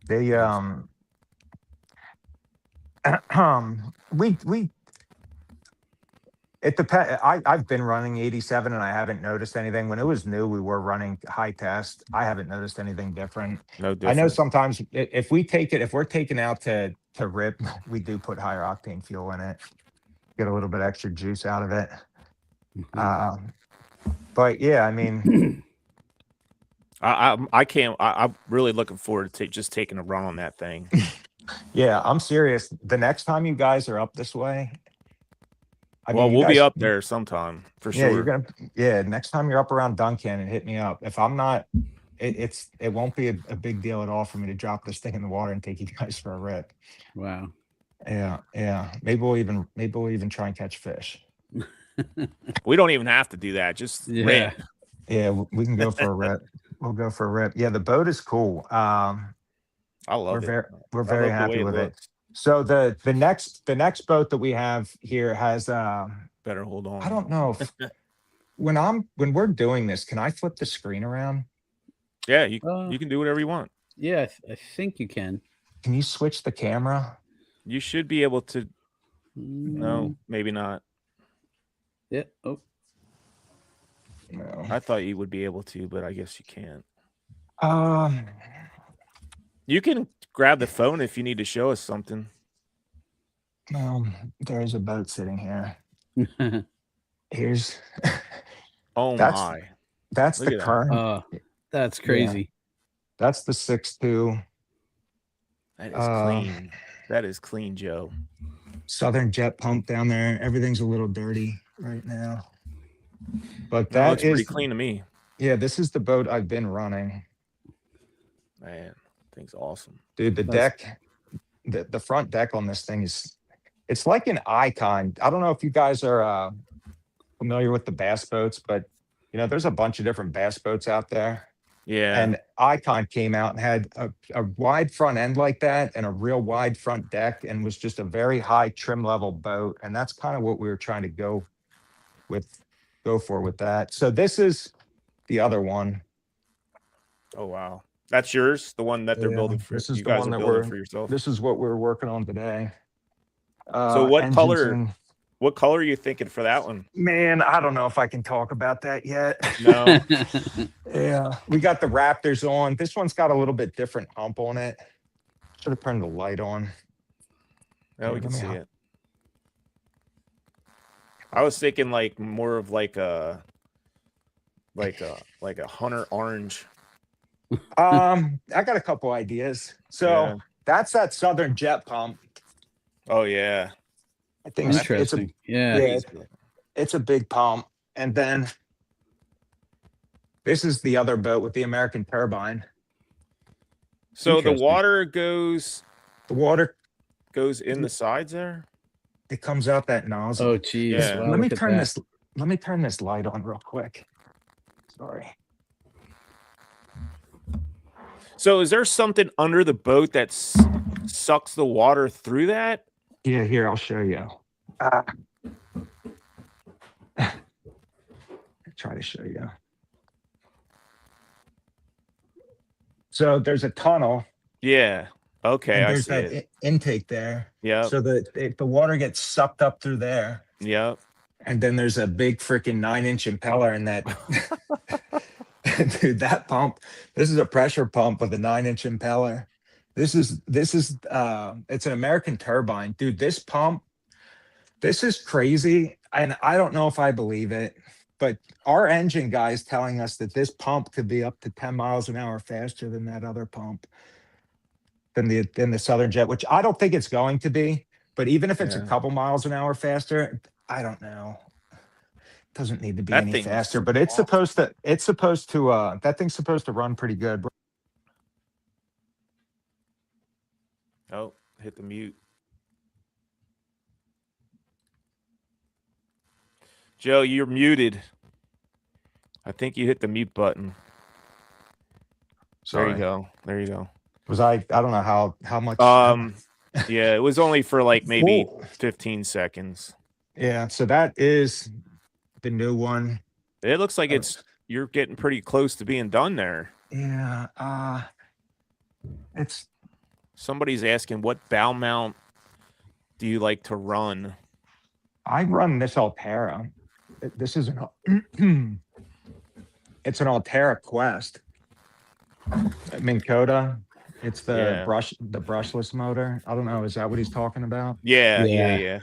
They we it depends. I've been running 87 and I haven't noticed anything. When it was new, we were running high test. I haven't noticed anything different. No different. I know sometimes if we're taking out to rip, we do put higher octane fuel in it. Get a little bit extra juice out of it. But yeah, I mean, I can't. I'm really looking forward to just taking a run on that thing. Yeah, I'm serious. The next time you guys are up this way, we'll be up there sometime for sure. Next time you're up around Duncan, and hit me up. If I'm not, it won't be a big deal at all for me to drop this thing in the water and take you guys for a rip. Wow. Yeah. Maybe we'll even try and catch fish. We don't even have to do that. Just rip. Yeah, we can go for a rip. We'll go for a rip. Yeah, the boat is cool. I love it. We're very happy with it. So the next boat that we have here has better hold on. I don't know if when we're doing this, can I flip the screen around? Yeah, you can do whatever you want. Yeah, I think you can. Can you switch the camera? You should be able to. No, maybe not. Yeah. Oh. No. I thought you would be able to, but I guess you can't. You can grab the phone if you need to show us something. There's a boat sitting here. Here's. My. That's the current. That's crazy. Yeah. That's the 6.2. That is clean. That is clean, Joe. Southern jet pump down there. Everything's a little dirty right now. But that looks pretty clean to me. Yeah, this is the boat I've been running. Man, thing's awesome. Dude, the front deck on this thing it's like an icon. I don't know if you guys are familiar with the bass boats, but there's a bunch of different bass boats out there. Yeah. And Icon came out and had a wide front end like that and a real wide front deck and was just a very high trim level boat. And that's kind of what we were trying to go for with that. So this is the other one. Oh, wow. That's yours? The one that they're building for this is you the guys one are that building for yourself? This is what we're working on today. So what color? What color are you thinking for that one? Man, I don't know if I can talk about that yet. No. Yeah, we got the Raptors on. This one's got a little bit different hump on it. Should have turned the light on. Yeah, we can see it. I was thinking like more of like a hunter orange. I got a couple ideas. So that's that Southern jet pump. Oh yeah. I think interesting. It's a big pump. And then this is the other boat with the American turbine. So the water goes in the sides there? It comes out that nozzle. Oh geez. Yeah. Wow, let me turn this light on real quick. Sorry. So is there something under the boat that sucks the water through that? Yeah, here, I'll show you. Try to show you. So there's a tunnel. Yeah. Okay, there's that intake there. Yeah. So the water gets sucked up through there. Yep. And then there's a big freaking 9-inch impeller in that. Dude, that pump. This is a pressure pump with a 9-inch impeller. This is it's an American turbine. Dude, this pump This is crazy, and I don't know if I believe it, but our engine guy is telling us that this pump could be up to 10 miles an hour faster than that other pump, than the Southern Jet, which I don't think it's going to be. But even if it's a Yeah. couple miles an hour faster, I don't know. It doesn't need to be That any thing's faster, but it's awesome. supposed to that thing's supposed to run pretty good. Oh, hit the mute. Joe, you're muted. I think you hit the mute button. Sorry. There you go. There you go. Was I don't know how much Yeah, it was only for like maybe Well, 15 seconds. yeah, so that is the new one. It looks like you're getting pretty close to being done there. Yeah, it's Somebody's asking, what bow mount do you like to run? I run this Altera. This is an it's an Altera Quest. Minn Kota. It's the brushless motor. I don't know. Is that what he's talking about? Yeah.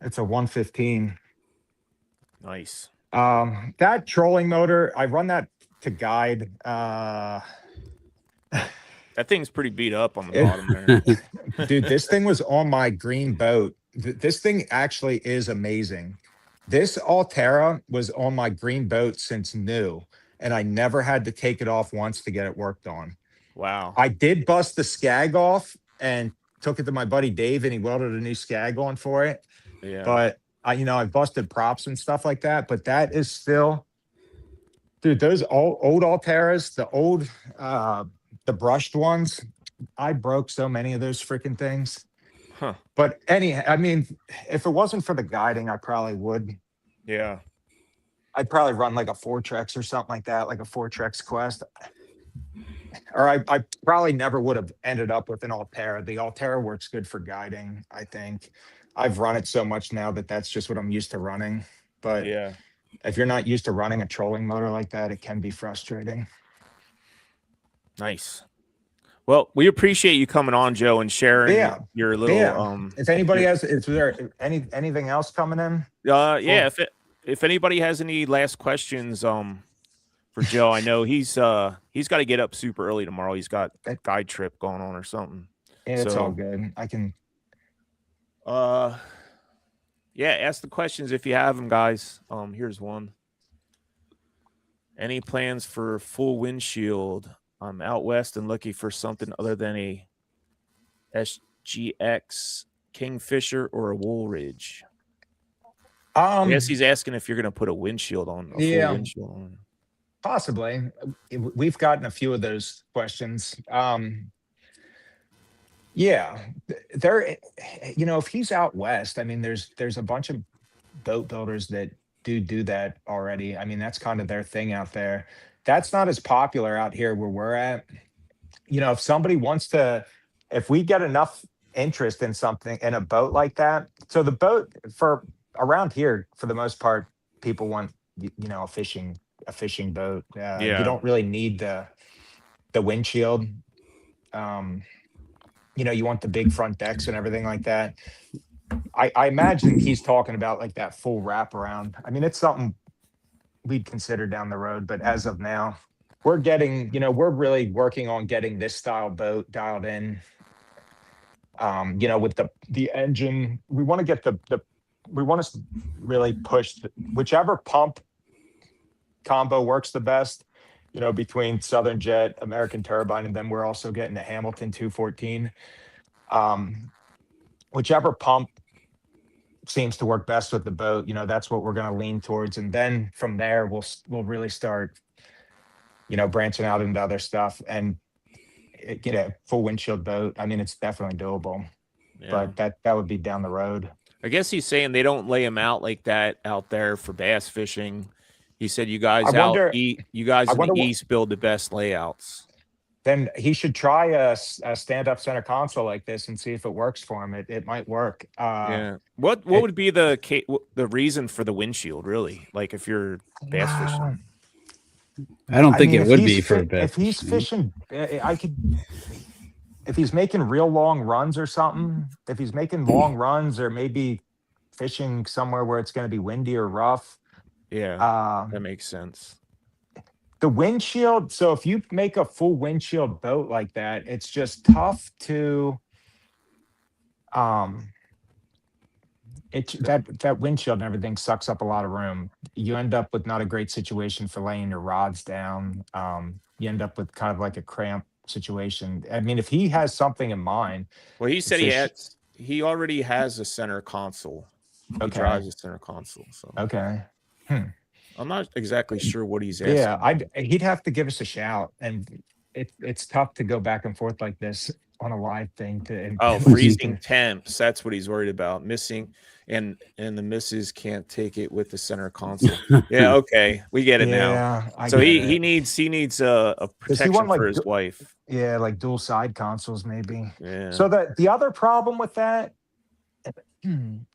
It's a 115. Nice. That trolling motor, I run that to guide. That thing's pretty beat up on the bottom there. Dude, this thing was on my green boat. This thing actually is amazing. This Altera was on my green boat since new, and I never had to take it off once to get it worked on. Wow. I did bust the skag off and took it to my buddy Dave, and he welded a new skag on for it. Yeah. But I busted props and stuff like that. But that is still, dude, those old Alteras, the brushed ones, I broke so many of those freaking things. Huh. But I mean, if it wasn't for the guiding, I probably would. Yeah. I'd probably run like a Fortrex or something like that, like a Fortrex Quest. Or I probably never would have ended up with an Altera. The Altera works good for guiding, I think. I've run it so much now that that's just what I'm used to running. But Yeah. if you're not used to running a trolling motor like that, it can be frustrating. Nice. Well, we appreciate you coming on, Joe, and sharing your little If anybody is there anything else coming in? If anybody has any last questions for Joe, I know he's got to get up super early tomorrow. He's got a guide trip going on or something. Yeah, it's all good. I can ask the questions if you have them, guys. Here's one. Any plans for full windshield? I'm out west and looking for something other than a SGX Kingfisher or a Woolridge. I guess he's asking if you're going to put a windshield on. Full windshield on. Possibly. We've gotten a few of those questions. Yeah, there. If he's out west, I mean, there's a bunch of boat builders that do that already. I mean, that's kind of their thing out there. That's not as popular out here where we're at. If somebody wants to, if we get enough interest in something in a boat like that, so the boat for around here, for the most part, people want a fishing boat. You don't really need the windshield. You want the big front decks and everything like that. I imagine he's talking about like that full wraparound. I mean, it's something we'd consider down the road, but as of now, we're really working on getting this style boat dialed in. With the engine, we want to get we want to really push whichever pump combo works the best, between Southern Jet, American Turbine, and then we're also getting the Hamilton 214. Whichever pump seems to work best with the boat, that's what we're going to lean towards. And then from there, we'll really start, branching out into other stuff and get a full windshield boat. I mean, it's definitely doable, but that would be down the road. I guess he's saying they don't lay them out like that out there for bass fishing. He said you guys in the East build the best layouts. Then he should try a stand-up center console like this and see if it works for him. It might work. What would be the reason for the windshield, really? Like if you're bass fishing? I don't think it would be for bass. If he's fishing, if he's making real long runs or something, if he's making long runs or maybe fishing somewhere where it's going to be windy or rough. Yeah, that makes sense. The windshield. So if you make a full windshield boat like that, it's just tough to that windshield and everything sucks up a lot of room. You end up with not a great situation for laying your rods down. You end up with kind of like a cramp situation. I mean, if he has something in mind, Well, he said fish. he already has a center console. He Okay. drives a center console, so Okay. I'm not exactly sure what he's asking. Yeah, he'd have to give us a shout, and it's tough to go back and forth like this on a live thing. Freezing temps. That's what he's worried about. Missing, and the missus can't take it with the center console. Yeah, okay, we get it now. So he needs a protection for his wife. Yeah, like dual side consoles maybe. Yeah. So the other problem with that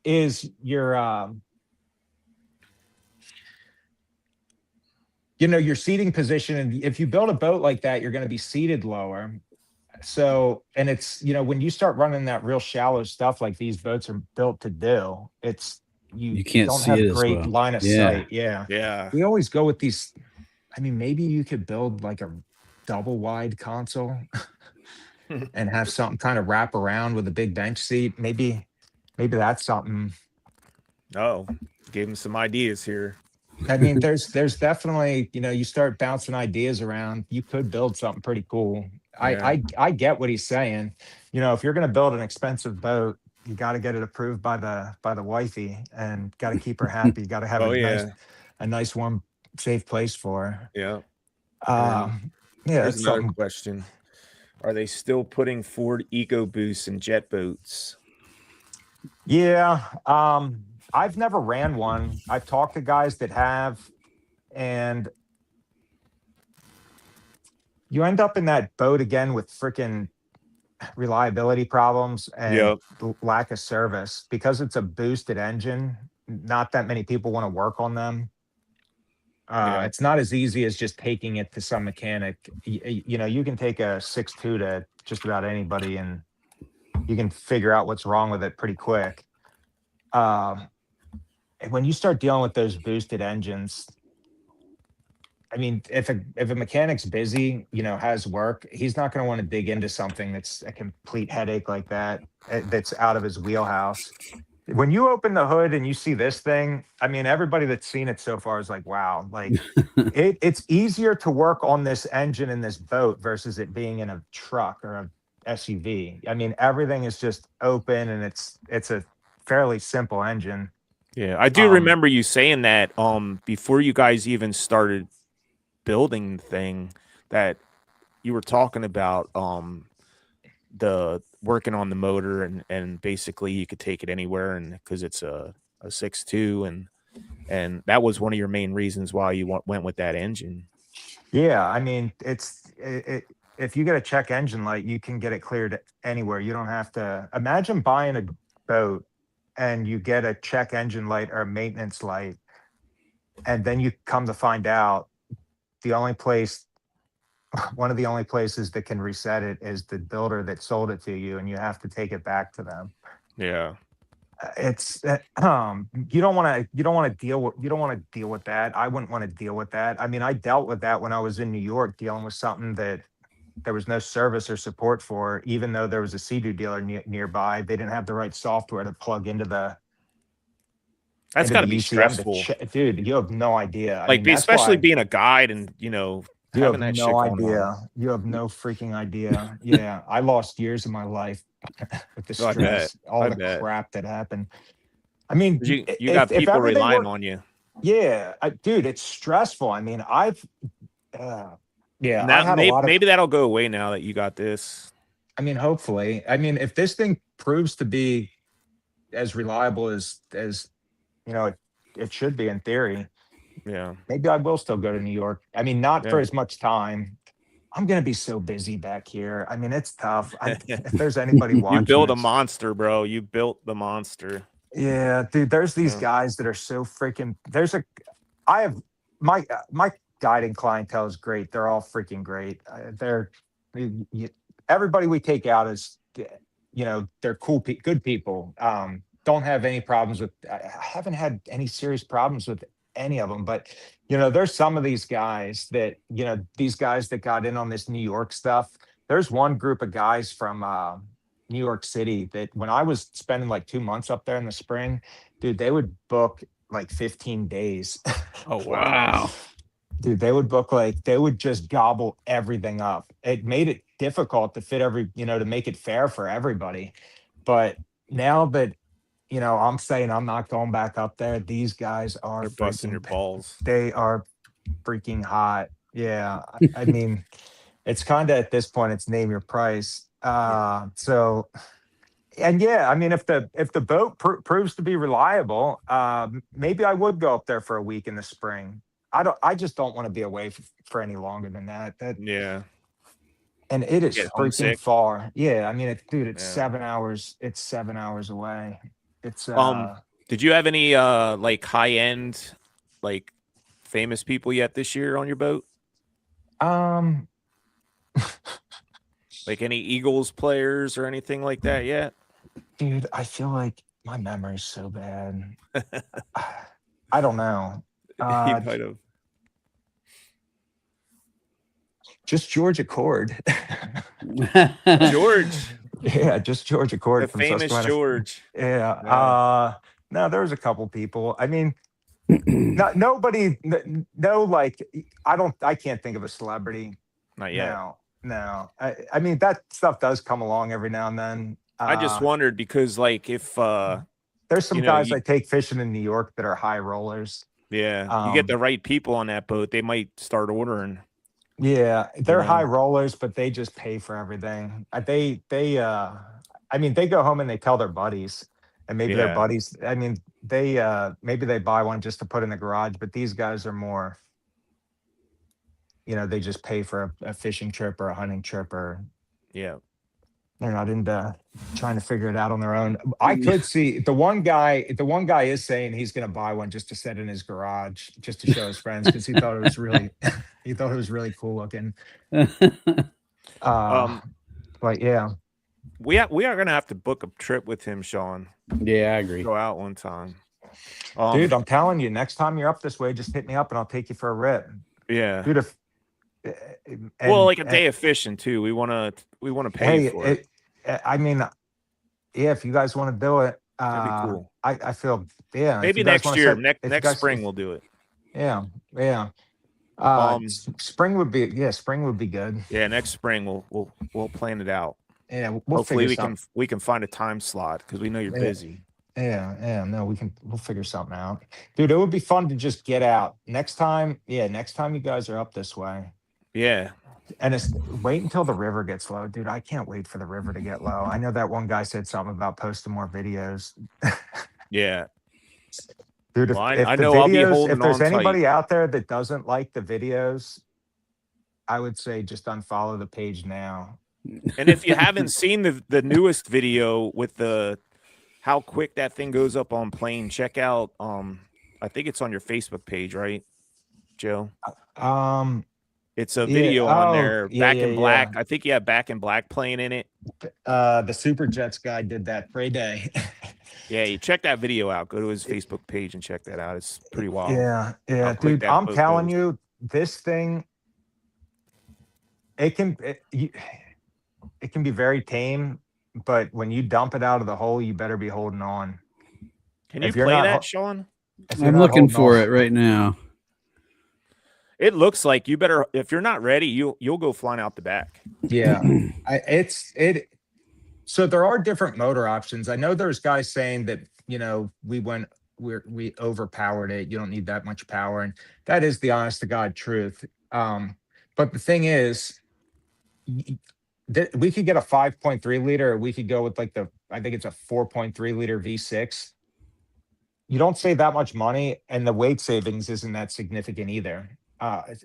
is your your seating position. And if you build a boat like that, you're going to be seated lower. So, and it's, when you start running that real shallow stuff like these boats are built to do, it's, you can't don't see have it as great well. line of Yeah. sight. Yeah. Yeah. We always go with these. I mean, maybe you could build like a double wide console and have something kind of wrap around with a big bench seat. Maybe that's something. Oh, gave him some ideas here. I mean, there's definitely, you start bouncing ideas around, you could build something pretty cool. Yeah. I get what he's saying. If you're going to build an expensive boat, you got to get it approved by the wifey and got to keep her happy. You got to have a nice, warm, safe place for her. Yeah. Yeah. Here's That's another something. question. Are they still putting Ford EcoBoosts in jet boats? Yeah. I've never ran one. I've talked to guys that have, and you end up in that boat again with freaking reliability problems and lack of service because it's a boosted engine. Not that many people want to work on them. It's not as easy as just taking it to some mechanic. You can take a 6.2 to just about anybody and you can figure out what's wrong with it pretty quick. When you start dealing with those boosted engines, I mean, if a mechanic's busy, has work, he's not going to want to dig into something that's a complete headache like that, that's out of his wheelhouse. When you open the hood and you see this thing, I mean, everybody that's seen it so far is like, wow, like it's easier to work on this engine in this boat versus it being in a truck or a SUV. I mean, everything is just open and it's a fairly simple engine. Yeah, I do remember you saying that before you guys even started building the thing, that you were talking about the working on the motor and basically you could take it anywhere, and because it's a 6.2 and that was one of your main reasons why you went with that engine. Yeah, I mean, if you get a check engine light, you can get it cleared anywhere. You don't have to imagine buying a boat and you get a check engine light or a maintenance light, and then you come to find out one of the only places that can reset it is the builder that sold it to you, and you have to take it back to them. Yeah. It's you don't want to deal with that. I wouldn't want to deal with that. I mean, I dealt with that when I was in New York, dealing with something that there was no service or support for, even though there was a Sea-Doo dealer nearby. They didn't have the right software to plug into the. That's got to be UCM stressful, dude. You have no idea. Like, especially being a guide and you have no idea. You have no freaking idea. Yeah, I lost years of my life with the stress, all the crap that happened. I mean, you got people relying on you. Yeah, dude, it's stressful. I mean, Now, maybe that'll go away now that you got this. I mean, hopefully. I mean, if this thing proves to be as reliable as it should be in theory, yeah, maybe I will still go to New York. I mean, not for as much time. I'm gonna be so busy back here. I mean, it's tough. If there's anybody watching, you build a monster, bro. You built the monster. Yeah, dude. There's these guys that are so freaking. I have my guiding clientele is great. They're all freaking great. Everybody we take out is, they're cool, good people. don't have any problems with. I haven't had any serious problems with any of them. But you know, there's some of these guys that these guys that got in on this New York stuff. There's one group of guys from New York City that when I was spending like 2 months up there in the spring, dude, they would book like 15 days. Oh Wow. Dude, they would just gobble everything up. It made it difficult to fit to make it fair for everybody. But now that, I'm saying I'm not going back up there, these guys are They're busting your balls. They are freaking hot. Yeah. I mean, it's kind of at this point, it's name your price. So, and yeah, I mean, if the boat proves to be reliable, maybe I would go up there for a week in the spring. I just don't want to be away for any longer than that. Yeah. And it is Get freaking homesick. far. Yeah, I mean, it's Yeah. 7 hours. It's 7 hours away. It's Did you have any like high end, like famous people yet this year on your boat? Like any Eagles players or anything like that yet? dude, I feel like my memory's so bad. I don't know. You might have. Just George Accord. George, Yeah, just George Accord the from famous Susquehanna. George. Yeah. Yeah. No, there was a couple people. I mean, nobody. No, like I can't think of a celebrity. Not yet. No. I mean, that stuff does come along every now and then. I just wondered because, like, if there's some guys I take fishing in New York that are high rollers. Yeah, you get the right people on that boat, they might start ordering. Yeah, they're know? high rollers, but they just pay for everything. I mean, they go home and they tell their buddies, and maybe their Yeah. buddies. I mean, maybe they buy one just to put in the garage, but these guys are more. They just pay for a fishing trip or a hunting trip, or Yeah. they're not into trying to figure it out on their own. I could see the one guy. The one guy is saying he's going to buy one just to set in his garage, just to show his friends, because he thought it was really, cool looking. But yeah, We are gonna have to book a trip with him, Sean. Yeah, I agree. Go out one time. dude, I'm telling you, next time you're up this way, just hit me up and I'll take you for a rip, Yeah. dude. Well, like a day of fishing too. We wanna pay for it. I mean, yeah, if you guys want to do it, That'd be cool. I feel if Maybe you guys next wanna year. if you Next guys- spring we'll do it. Yeah. Spring would be good. Yeah, next spring we'll plan it out. Yeah, we'll Hopefully figure we can find a time slot because we know you're Yeah. busy. No, we'll figure something out, dude. It would be fun to just get out next time. Yeah, next time you guys are up this way, Yeah. and it's wait until the river gets low, dude. I can't wait for the river to get low. I know that one guy said something about posting more videos. Yeah. Dude, Well, I if the know I'll be videos, holding if there's on tight. anybody out there that doesn't like the videos, I would say just unfollow the page now. And if you haven't seen the newest video with the how quick that thing goes up on plane, check out I think it's on your Facebook page, right, Joe? It's a video on there, Back in Black. I think you have Back in Black playing in it. The Super Jets guy did that Prey Day. Yeah, you check that video out. Go to his Facebook page and check that out. It's pretty wild. Yeah, quick dude. that I'm boat telling goes. you, this thing, it can be very tame, but when you dump it out of the hole, you better be holding on. Can you If you're play not that, ho- Sean? If you're I'm not looking holding for on- it right now. It looks like you better. If you're not ready, you'll go flying out the back. Yeah, So there are different motor options. I know there's guys saying that we overpowered it. You don't need that much power, and that is the honest to God truth. But the thing is, we could get a 5.3 liter, or we could go with I think it's a 4.3 liter V6. You don't save that much money, and the weight savings isn't that significant either.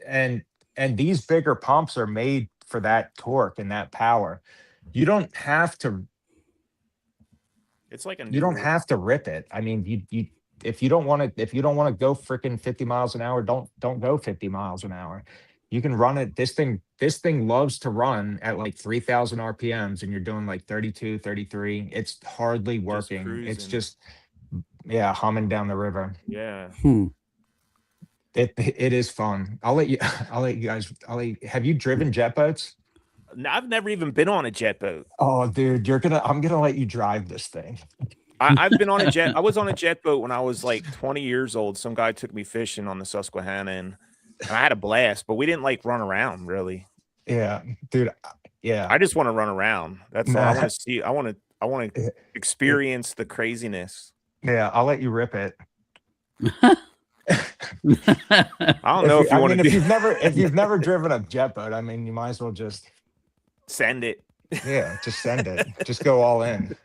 And these bigger pumps are made for that torque and that power. You don't have to. It's like You don't have to rip it. I mean, if you don't want to go freaking 50 miles an hour, don't go 50 miles an hour. You can run it. This thing loves to run at like 3,000 RPMs, and you're doing like 32, 33. It's hardly Just working. It's cruising. just, yeah, humming down the river. Yeah. It is fun. I'll let you guys. Have you driven jet boats? I've never even been on a jet boat. Oh, dude, I'm gonna let you drive this thing. I've been on a jet. I was on a jet boat when I was like 20 years old. Some guy took me fishing on the Susquehanna, and I had a blast. But we didn't like run around really. Yeah, dude. Yeah, I just want to run around. That's all I want to see. I want to it- experience the craziness. yeah. I'll let you rip it. I don't know if you want to if you've never driven a jet boat, I mean, you might as well just send it. yeah, just send it. Just go all in,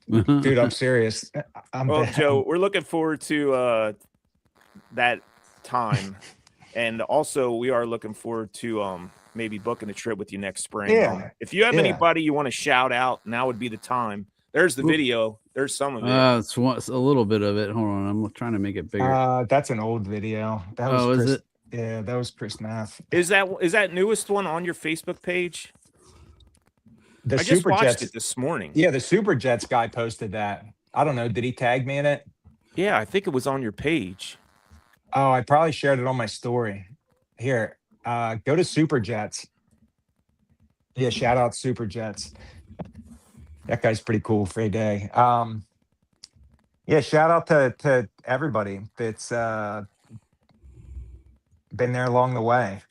dude. I'm serious. Well, Joe, we're looking forward to that time, and also we are looking forward to maybe booking a trip with you next spring. Yeah, If you have yeah. anybody you want to shout out, now would be the time. There's the video. There's some of it. It's a little bit of it. Hold on, I'm trying to make it bigger. That's an old video. That was is Chris, it? Yeah, that was Chris Math. Is that newest one on your Facebook page? The I just Super watched Jets. it this morning. Yeah, the Super Jets guy posted that. I don't know. Did he tag me in it? Yeah, I think it was on your page. Oh, I probably shared it on my story. Here, go to Super Jets. Yeah, shout out Super Jets. That guy's pretty cool for a day. Yeah, shout out to everybody that's been there along the way.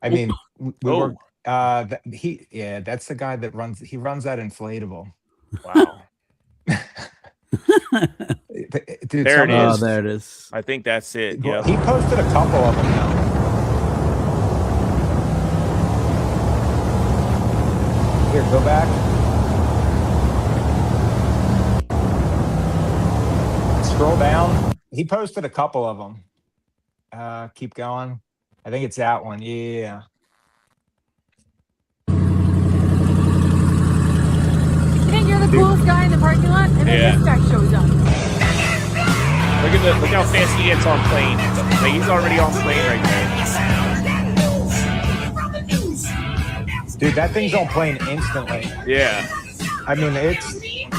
I mean, we were that's the guy that runs that inflatable. Wow. Dude, There it is. Oh, there it is. I think that's it. Well, Yeah. he posted a couple of them now. Here, go back. Scroll down. He posted a couple of them. Keep going. I think it's that one. Yeah. You think you're the coolest guy in the parking lot? And then this guy shows up. Look how fast he gets on plane. Like, he's already on plane right there. Dude, that thing's on plane instantly. Yeah. I mean,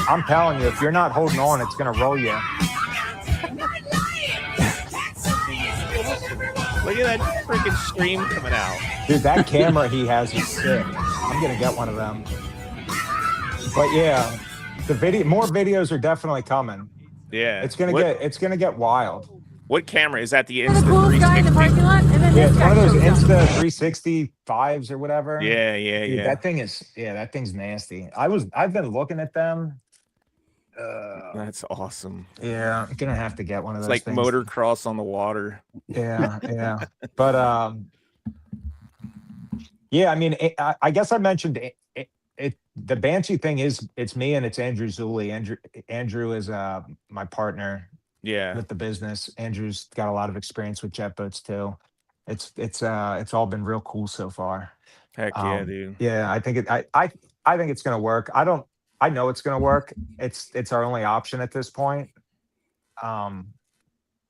I'm telling you, if you're not holding on, it's going to roll you. Look at that freaking stream coming out. Dude, that camera he has is sick. I'm going to get one of them. But yeah, more videos are definitely coming. Yeah. It's gonna get wild. What camera is that? The You're the Insta coolest guy in the 360? parking lot? And then Yeah, this it's guy one of those shows Insta up. 365s or whatever. Yeah. Dude, that thing's nasty. I've been looking at them. That's awesome. Yeah, I'm gonna have to get one of It's those like things. motocross on the water. Yeah. But yeah, I mean, I guess I mentioned it. The Banshee thing it's me and it's Andrew Zulli. Andrew is my partner Yeah. with the business. Andrew's got a lot of experience with jet boats too. It's all been real cool so far. Heck yeah, dude. Yeah, I think it's gonna work. I know it's gonna work. It's our only option at this point. I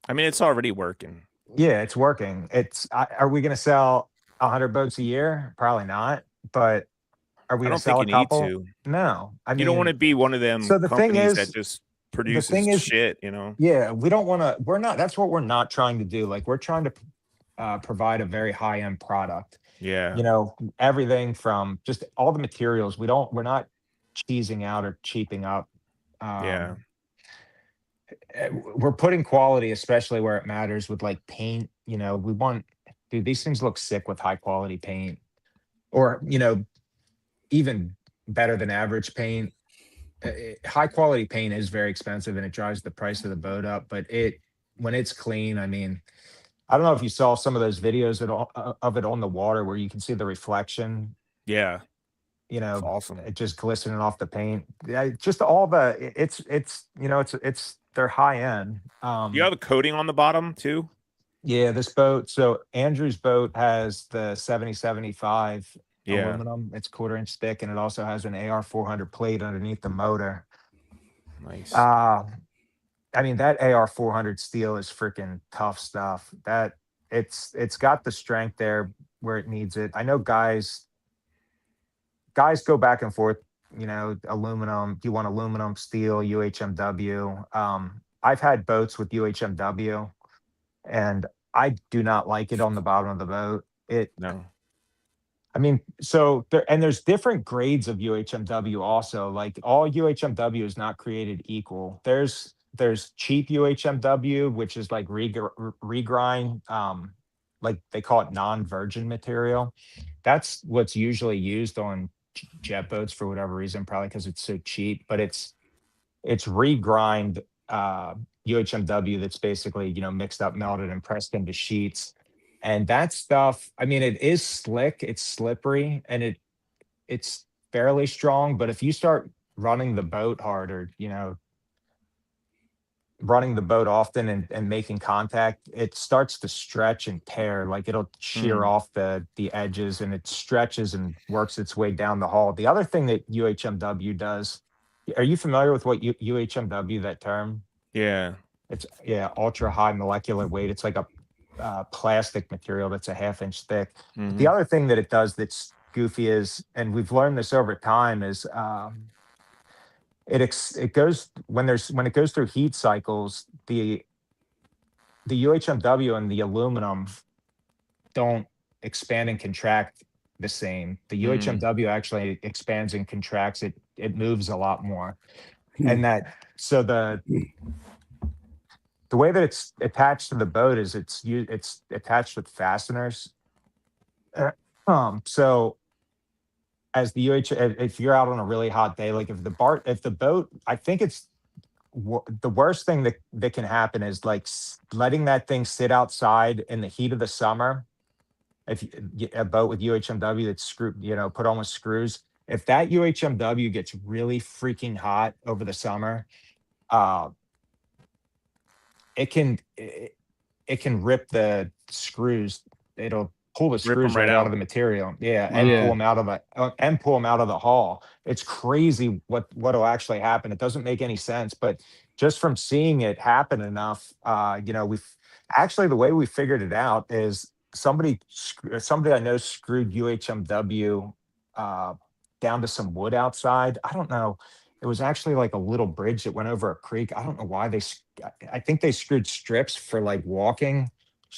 mean, it's already working. Yeah, it's working. Are we gonna sell 100 boats a year? Probably not. But are we I gonna don't sell think a you need couple? to. No, I mean, You don't want to be one of them so the thing companies is- that just produces thing is- shit, you know? Yeah, we don't want to. We're not. That's what we're not trying to do. Like, we're trying to provide a very high end product. Yeah. You know, everything from just all the materials. We're not cheesing out or cheaping up. Yeah. We're putting quality, especially where it matters, with like paint. You know, dude, these things look sick with high quality paint, or even better than average paint. High quality paint is very expensive and it drives the price of the boat up. But when it's clean, I mean, I don't know if you saw some of those videos of it on the water where you can see the reflection. Yeah. It's awesome. It just glistening off the paint. Yeah, just all it's they're high end. You have a coating on the bottom too? Yeah, this boat. So Andrew's boat has the 7075 Yeah. aluminum. It's 1/4 inch thick, and it also has an AR 400 plate underneath the motor. Nice. I mean, that AR 400 steel is freaking tough stuff. That it's got the strength there where it needs it. I know guys go back and forth, aluminum. Do you want aluminum, steel, UHMW? I've had boats with UHMW, and I do not like it on the bottom of the boat. No. I mean, so there's different grades of UHMW also. Like all UHMW is not created equal. There's cheap UHMW, which is like regrind, like they call it non-virgin material. That's what's usually used on jet boats for whatever reason, probably because it's so cheap. But it's regrind UHMW that's basically mixed up, melted, and pressed into sheets. And that stuff, I mean, it is slick, it's slippery, and it's fairly strong. But if you start running the boat harder, running the boat often and making contact, it starts to stretch and tear. Like it'll shear off the edges, and it stretches and works its way down the hull. The other thing that UHMW does, are you familiar with what UHMW, that term? Yeah. It's ultra high molecular weight. It's like a plastic material that's a 1/2 inch thick. The other thing that it does that's goofy is, and we've learned this over time, is it goes when it goes through heat cycles, the UHMW and the aluminum don't expand and contract the same. The UHMW actually expands and contracts. It moves a lot more, and so the way that it's attached to the boat is it's attached with fasteners. So as the if you're out on a really hot day, like if the boat, I think it's the worst thing that can happen is like letting that thing sit outside in the heat of the summer. If a boat with UHMW that's screwed, put on with screws, if that UHMW gets really freaking hot over the summer, it can rip the screws. It'll pull the screws right out of the material. Yeah, and pull them out of the hull. It's crazy what'll actually happen. It doesn't make any sense, but just from seeing it happen enough, we've actually, the way we figured it out is somebody I know screwed UHMW down to some wood outside. I don't know. It was actually like a little bridge that went over a creek. I don't know why I think they screwed strips for like walking.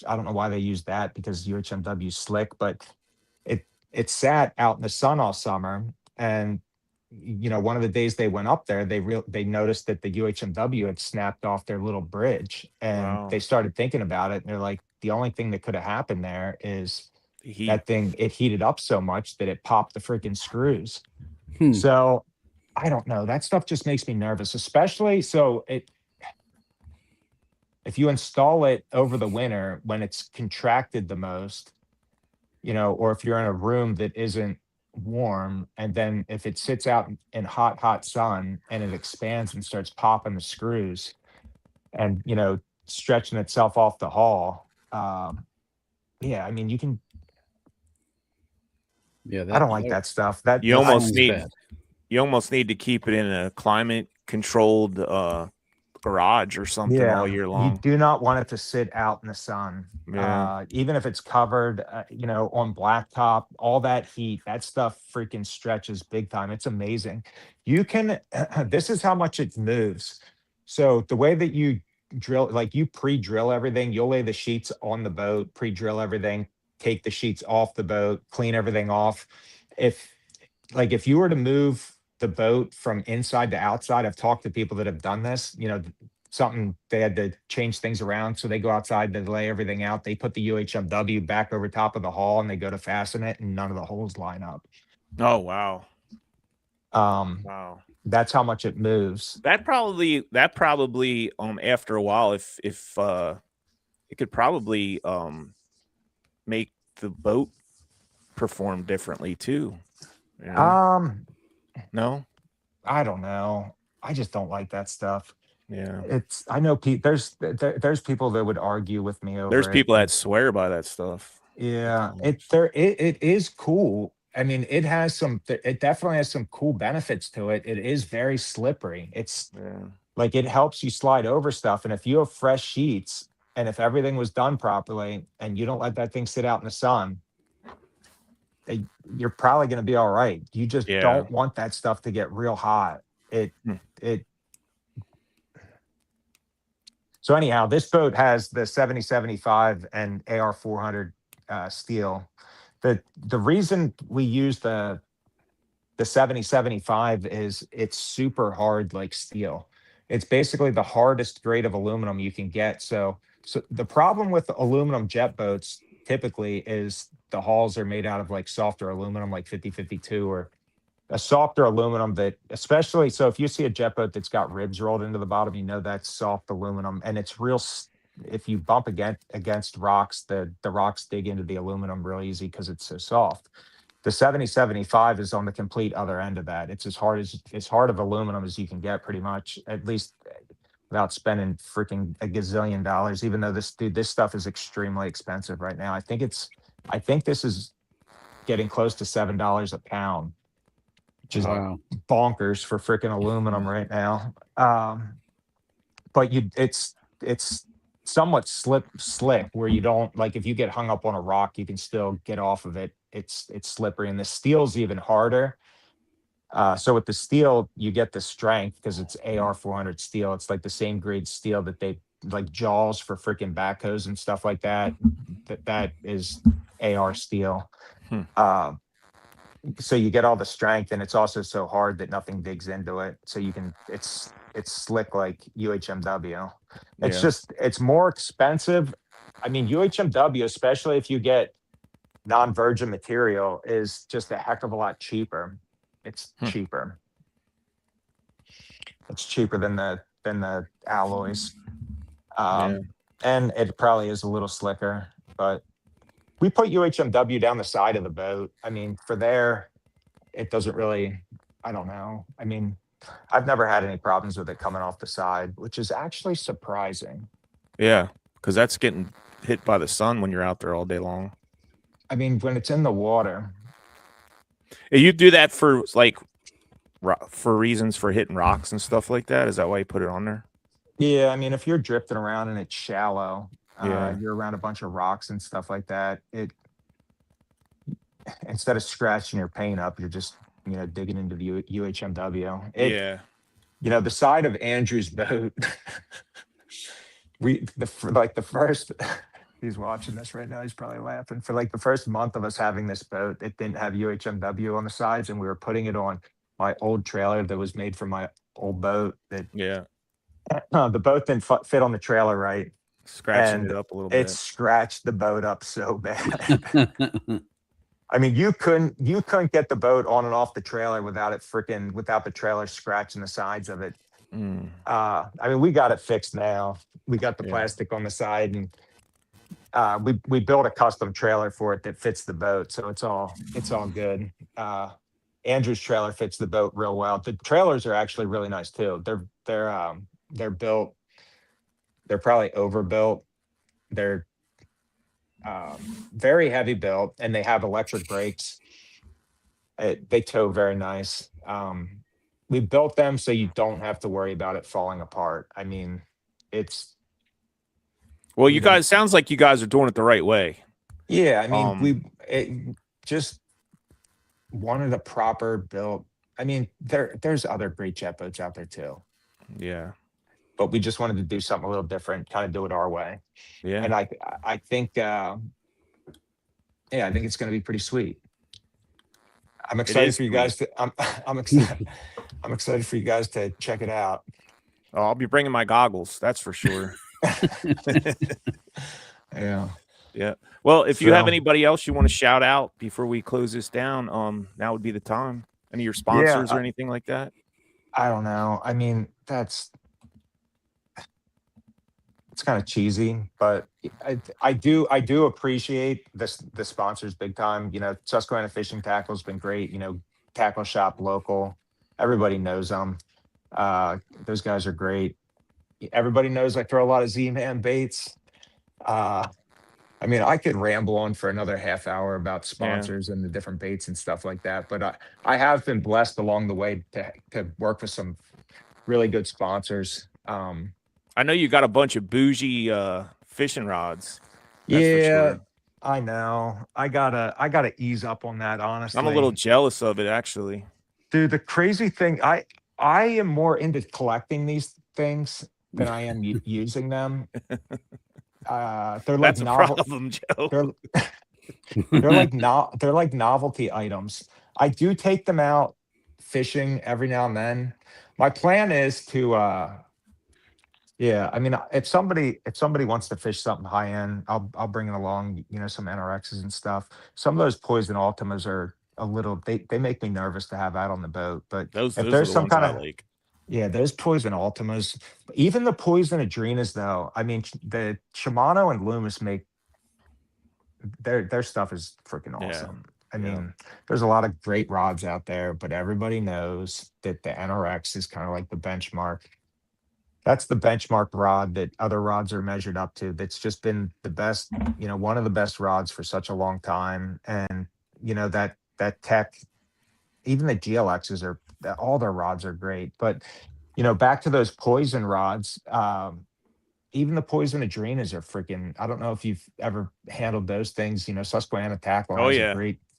I don't know why they used that, because UHMW is slick, but it sat out in the sun all summer. And one of the days they went up there, they noticed that the UHMW had snapped off their little bridge, and they started thinking about it. And they're like, the only thing that could have happened there is that thing, it heated up so much that it popped the freaking screws. So I don't know. That stuff just makes me nervous, especially if you install it over the winter when it's contracted the most, or if you're in a room that isn't warm, and then if it sits out in hot sun and it expands and starts popping the screws and, stretching itself off the hull. I mean, you can. Yeah, I don't like that stuff. You almost need to keep it in a climate controlled garage or something all year long. You do not want it to sit out in the sun. Even if it's covered, on blacktop, all that heat, that stuff freaking stretches big time. It's amazing. You can, this is how much it moves. So the way that you drill, like you pre-drill everything, you'll lay the sheets on the boat, pre-drill everything, take the sheets off the boat, clean everything off. If you were to move the boat from inside to outside, I've talked to people that have done this, something they had to change things around. So they go outside, they lay everything out, they put the UHMW back over top of the hull, and they go to fasten it, and none of the holes line up. Oh, wow. Wow. That's how much it moves. That probably after a while, if it could probably make the boat perform differently too. No, I don't know. I just don't like that stuff. Yeah, I know there's people that would argue with me over There's it. people that swear by that stuff. Yeah, it is cool. I mean, it definitely has some cool benefits to it. It is very slippery. It's like it helps you slide over stuff. And if you have fresh sheets, And if everything was done properly and you don't let that thing sit out in the sun, you're probably going to be all right. You just Yeah. don't want that stuff to get real hot. So anyhow, this boat has the 7075 and AR 400 steel. The reason we use the 7075 is it's super hard like steel. It's basically the hardest grade of aluminum you can get. So the problem with aluminum jet boats typically is the hulls are made out of like softer aluminum, like 5052, or a softer aluminum that, especially, so if you see a jet boat that's got ribs rolled into the bottom, you know that's soft aluminum, and it's real. If you bump against rocks, the rocks dig into the aluminum real easy because it's so soft. The 7075 is on the complete other end of that. It's as hard of aluminum as you can get, pretty much, at least without spending freaking a gazillion dollars. Even though this stuff is extremely expensive right now. I think this is getting close to $7 a pound, which is bonkers for freaking aluminum right now. But it's somewhat slick where you don't, like, if you get hung up on a rock, you can still get off of it. It's slippery, and the steel's even harder. So with the steel, you get the strength because it's AR 400 steel. It's like the same grade steel that they like jaws for freaking backhoes and stuff like that. That is AR steel. So you get all the strength, and it's also so hard that nothing digs into it. So you can, it's slick like UHMW. It's more expensive. I mean, UHMW, especially if you get non-virgin material, is just a heck of a lot cheaper. It's cheaper. It's cheaper than the alloys. And it probably is a little slicker, but we put UHMW down the side of the boat. I mean, for there, it doesn't really, I don't know. I mean, I've never had any problems with it coming off the side, which is actually surprising. Yeah, because that's getting hit by the sun when you're out there all day long. I mean, when it's in the water. You do that for reasons for hitting rocks and stuff like that? Is that why you put it on there? Yeah, I mean, if you're drifting around and it's shallow, you're around a bunch of rocks and stuff like that, instead of scratching your paint up, you're just, digging into the UHMW. The side of Andrew's boat, the first, he's watching this right now, he's probably laughing. For like the first month of us having this boat, it didn't have UHMW on the sides, and we were putting it on my old trailer that was made for my old boat. The boat didn't fit on the trailer right. Scratching it up a little bit. It scratched the boat up so bad. I mean, you couldn't get the boat on and off the trailer without the trailer scratching the sides of it. I mean, we got it fixed now. We got the plastic on the side, and we built a custom trailer for it that fits the boat, so it's all good. Andrew's trailer fits the boat real well. The trailers are actually really nice too. They're built. They're probably overbuilt. They're very heavy built, and they have electric brakes. They tow very nice. We built them so you don't have to worry about it falling apart. I mean, it's. Well, you guys, sounds like you guys are doing it the right way. Yeah, I mean, we just wanted a proper built. I mean, there's other great jet boats out there too. Yeah. But we just wanted to do something a little different, kind of do it our way. Yeah. And I think, I think it's going to be pretty sweet. I'm excited for you guys to. I'm excited. I'm excited for you guys to check it out. Oh, I'll be bringing my goggles. That's for sure. Yeah. Yeah. Well, if you have anybody else you want to shout out before we close this down, now would be the time. Any of your sponsors or anything like that? I don't know. I mean, it's kind of cheesy, but I do appreciate the sponsors big time. Susquehanna Fishing Tackle has been great. Tackle Shop local. Everybody knows them. Those guys are great. Everybody knows I throw a lot of Z-Man baits. I mean, I could ramble on for another half hour about sponsors and the different baits and stuff like that, but I have been blessed along the way to work with some really good sponsors. I know you got a bunch of bougie fishing rods. That's for Yeah, sure. I know. I gotta ease up on that, honestly. I'm a little jealous of it, actually. Dude, the crazy thing, I am more into collecting these things than I am using them. They're like That's a novel. problem, Joe. They're they're like novelty items. I do take them out fishing every now and then. My plan is to yeah, I mean if somebody wants to fish something high end, I'll bring it along, some NRXs and stuff. Some of those Poison Ultimas are a little they make me nervous to have out on the boat. But Those if are there's the some ones kind I of like. yeah, those Poison Ultimas, even the Poison Adrenas though, I mean the Shimano and Loomis make their stuff is freaking Yeah. awesome. I Yeah. mean, there's a lot of great rods out there, but everybody knows that the NRX is kind of like the benchmark. That's the benchmark rod that other rods are measured up to. That's just been the best, one of the best rods for such a long time. And that tech, even the GLXs all their rods are great. But back to those Poison rods. Even the Poison Adrenas are freaking. I don't know if you've ever handled those things. Susquehanna Tackle Oh has a yeah.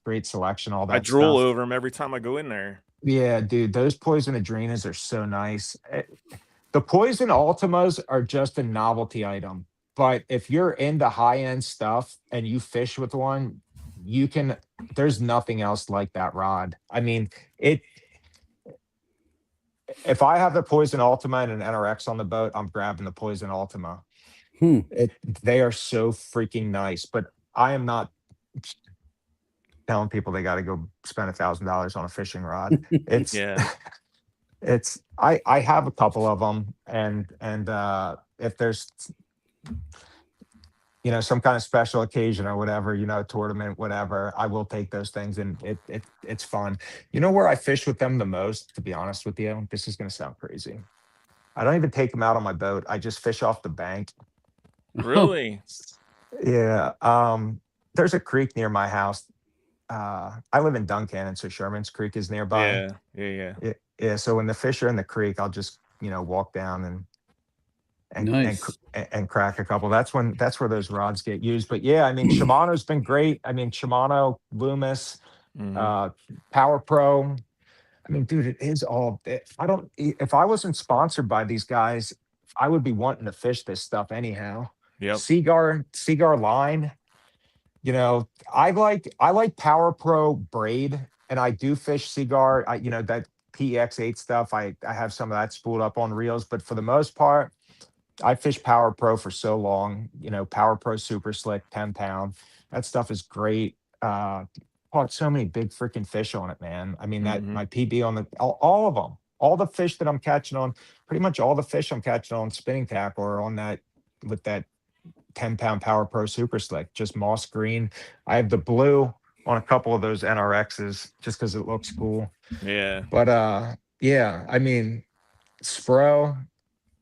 great selection, all I that drool stuff. over them every time I go in there. Yeah, dude, those Poison Adrenas are so nice. The Poison Ultimas are just a novelty item, but if you're into high end stuff and you fish with one, you can. There's nothing else like that rod. I mean, it. If I have the Poison Ultima and an NRX on the boat, I'm grabbing the Poison Ultima. They are so freaking nice, but I am not telling people they got to go spend $1,000 on a fishing rod. It's Yeah. I have a couple of them, and if there's some kind of special occasion or whatever, tournament, whatever, I will take those things, and it's fun. Where I fish with them the most, to be honest with you, this is going to sound crazy. I don't even take them out on my boat. I just fish off the bank. Really? Yeah. There's a creek near my house. I live in Duncannon, so Sherman's Creek is nearby. Yeah. Yeah. So when the fish are in the creek, I'll just walk down and Nice. and crack a couple. That's where those rods get used. But yeah, I mean Shimano's been great. I mean Shimano, Loomis, Mhm. Power Pro. I mean, dude, it is all. I don't. If I wasn't sponsored by these guys, I would be wanting to fish this stuff anyhow. Yep. Seagar line. I like Power Pro braid, and I do fish Seagar. That PX8 stuff. I have some of that spooled up on reels, but for the most part, I fished Power Pro for so long. Power Pro Super Slick 10-pound. That stuff is great. Caught so many big freaking fish on it, man. I mean, that Mhm. my PB on all of them, all the fish that I'm catching on, pretty much all the fish I'm catching on spinning tackle or on that with that 10-pound Power Pro Super Slick, just moss green. I have the blue on a couple of those NRXs just because it looks cool. Yeah. But yeah, I mean, Spro.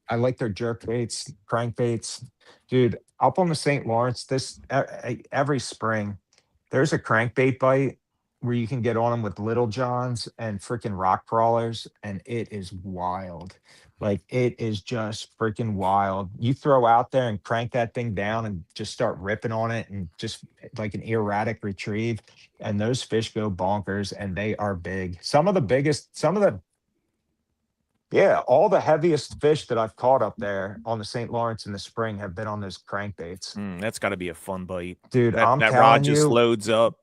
I like their jerk baits, crankbaits. Dude, up on the St. Lawrence, every spring, there's a crankbait bite where you can get on them with Little Johns and freaking rock crawlers, and it is wild. Like it is just freaking wild. You throw out there and crank that thing down and just start ripping on it and just like an erratic retrieve, and those fish go bonkers and they are big. Some of the biggest, all the heaviest fish that I've caught up there on the St. Lawrence in the spring have been on those crankbaits. That's got to be a fun bite. Dude, I'm That telling rod just you, loads up.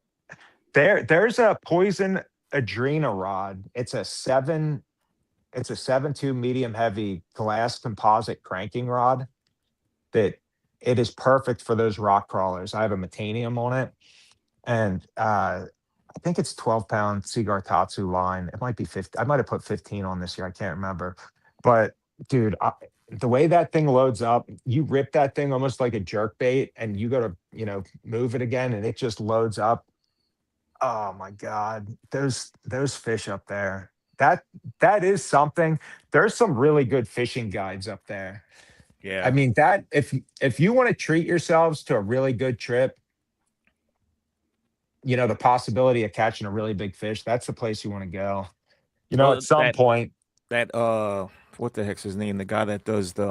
there's a Poison Adrena rod. It's a 7.2 medium heavy glass composite cranking rod that it is perfect for those rock crawlers. I have a Metanium on it, and I think it's 12-pound Seagar Tatsu line. It might be 50. I might have put 15 on this year. I can't remember. But dude, the way that thing loads up, you rip that thing almost like a jerk bait, and you go to move it again, and it just loads up. Oh my God, those fish up there. That is something. There's some really good fishing guides up there. Yeah. I mean, that if you want to treat yourselves to a really good trip, the possibility of catching a really big fish, that's the place you want to go. Well, At some point. that what the heck's his name? The guy that does the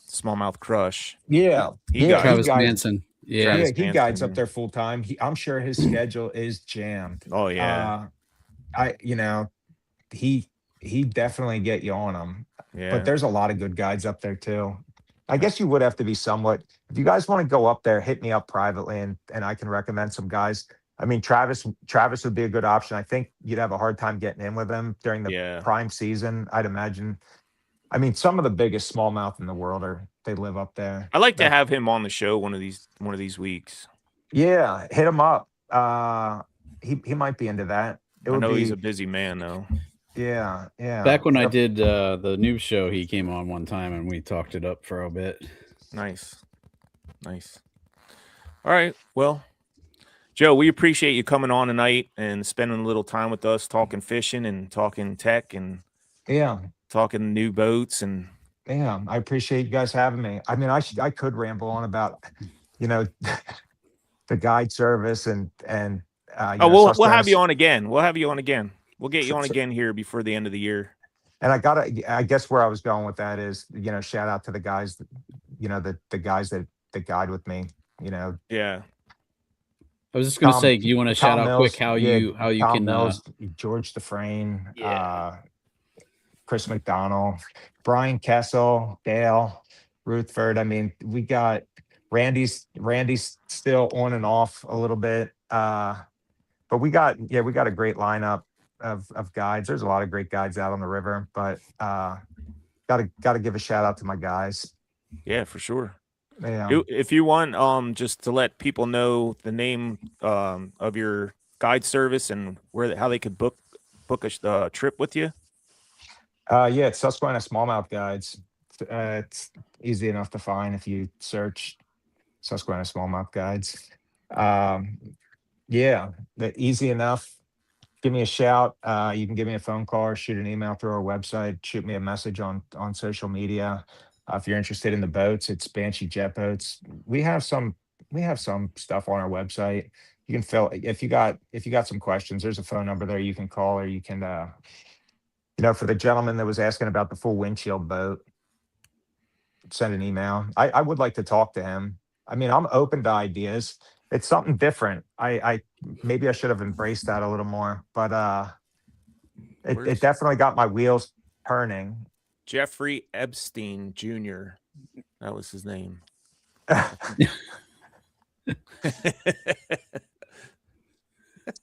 Smallmouth Crush. Yeah. He Yeah, guides. Travis guides- Manson. Yeah. Travis he guides Manson. up there full time. I'm sure his schedule is jammed. Oh yeah, He definitely get you on him. yeah. But there's a lot of good guides up there too. I guess you would have to be somewhat. If you guys want to go up there, hit me up privately, and I can recommend some guys. I mean, Travis would be a good option. I think you'd have a hard time getting in with him during the prime season, I'd imagine. I mean, some of the biggest smallmouth in the world they live up there. I'd like to have him on the show one of these weeks. Yeah, hit him up. He might be into that. I know he's a busy man though. Yeah. Back when I did the news show, he came on one time and we talked it up for a bit. Nice. All right. Well, Joe, we appreciate you coming on tonight and spending a little time with us, talking fishing and talking tech and talking new boats and. Yeah, I appreciate you guys having me. I mean, I could ramble on about, the guide service and we'll have you on again. We'll get you on again here before the end of the year. And I guess where I was going with that is, shout out to the guys, the guys that guide with me, Yeah. I was just going to say, do you want to shout out quick how you Tom can Mills, George Dufresne, Chris McDonald, Brian Kessel, Dale, Ruthford. I mean, we got Randy's still on and off a little bit. But we got a great lineup of guides. There's a lot of great guides out on the river, but gotta give a shout out to my guys. Yeah, for sure. Yeah. If you want, just to let people know the name of your guide service and how they could book a trip with you. It's Susquehanna Smallmouth Guides. It's easy enough to find if you search Susquehanna Smallmouth Guides. Easy enough. Give me a shout. You can give me a phone call or shoot an email through our website. Shoot me a message on social media. If you're interested in the boats, it's Banshee Jet Boats. We have some stuff on our website. You can fill if you got some questions. There's a phone number there you can call, or you can for the gentleman that was asking about the full windshield boat, send an email. I would like to talk to him. I mean, I'm open to ideas. It's something different. I maybe I should have embraced that a little more, but it definitely got my wheels turning. Jeffrey Epstein Jr. That was his name.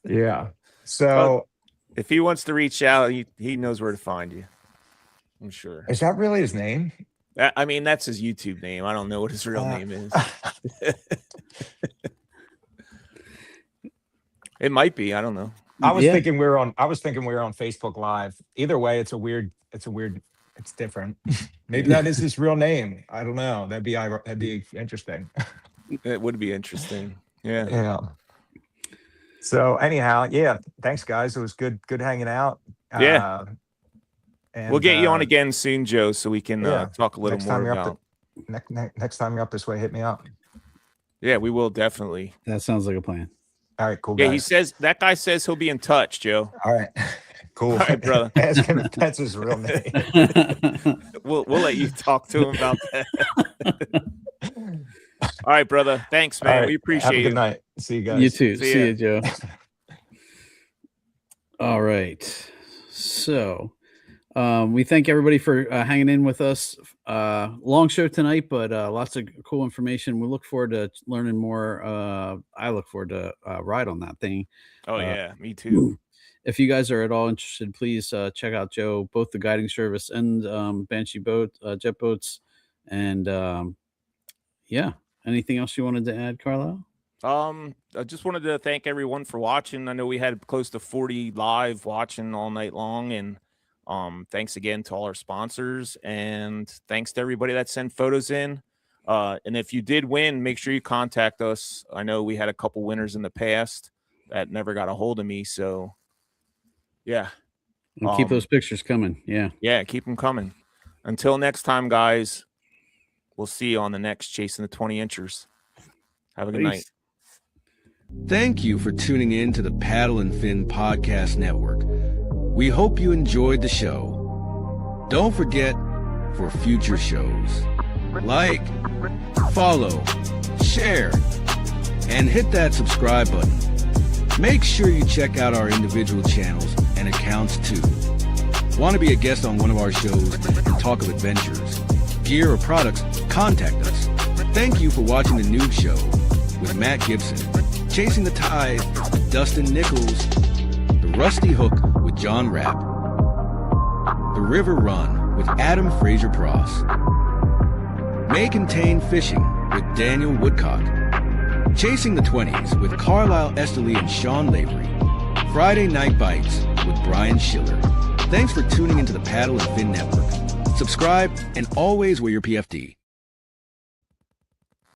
Yeah. So if he wants to reach out, he knows where to find you. I'm sure. Is that really his name? I mean, that's his YouTube name. I don't know what his real name is. It might be. I don't know. I was thinking we were on Facebook Live. Either way, it's different. Maybe that is his real name. I don't know. That'd be interesting. It would be interesting. Yeah. Yeah. So anyhow, thanks guys. It was good hanging out. Yeah. And we'll get you on again soon, Joe, so we can talk a little more about. Next time you're up this way, hit me up. Yeah, we will definitely. That sounds like a plan. All right, cool. Yeah, guys. that guy says he'll be in touch, Joe. All right, cool. All right, brother. Ask him if that's his real name. We'll let you talk to him about that. All right, brother. Thanks, man. Right. We appreciate it. Have a good night. See you guys. You too. See See ya. you, Joe. All right. So we thank everybody for hanging in with us. Long show tonight, but lots of cool information. We look forward to learning more. I look forward to ride on that thing. Oh, yeah. Me too. If you guys are at all interested, please check out Joe, both the guiding service and Banshee Jet Boats. And anything else you wanted to add, Carlisle? I just wanted to thank everyone for watching. I know we had close to 40 live watching all night long, and thanks again to all our sponsors, and thanks to everybody that sent photos in. And if you did win, make sure you contact us. I know we had a couple winners in the past that never got a hold of me, so yeah. And keep those pictures coming. Yeah, keep them coming. Until next time, guys, we'll see you on the next Chasing the 20 Inchers. Have a good night. Thank you for tuning in to the Paddle and Fin Podcast Network. We hope you enjoyed the show. Don't forget, for future shows, like, follow, share, and hit that subscribe button. Make sure you check out our individual channels and accounts too. Want to be a guest on one of our shows and talk of adventures, gear, or products? Contact us. Thank you for watching The Noob Show with Matt Gibson, Chasing the Tide with Dustin Nichols, The Rusty Hook with John Rapp, The River Run with Adam Fraser Pross, May Contain Fishing with Daniel Woodcock, Chasing the 20s with Carlisle Esterly and Sean Lavery, Friday Night Bites with Brian Schiller. Thanks for tuning into the Paddle and Fin Network. Subscribe and always wear your PFD.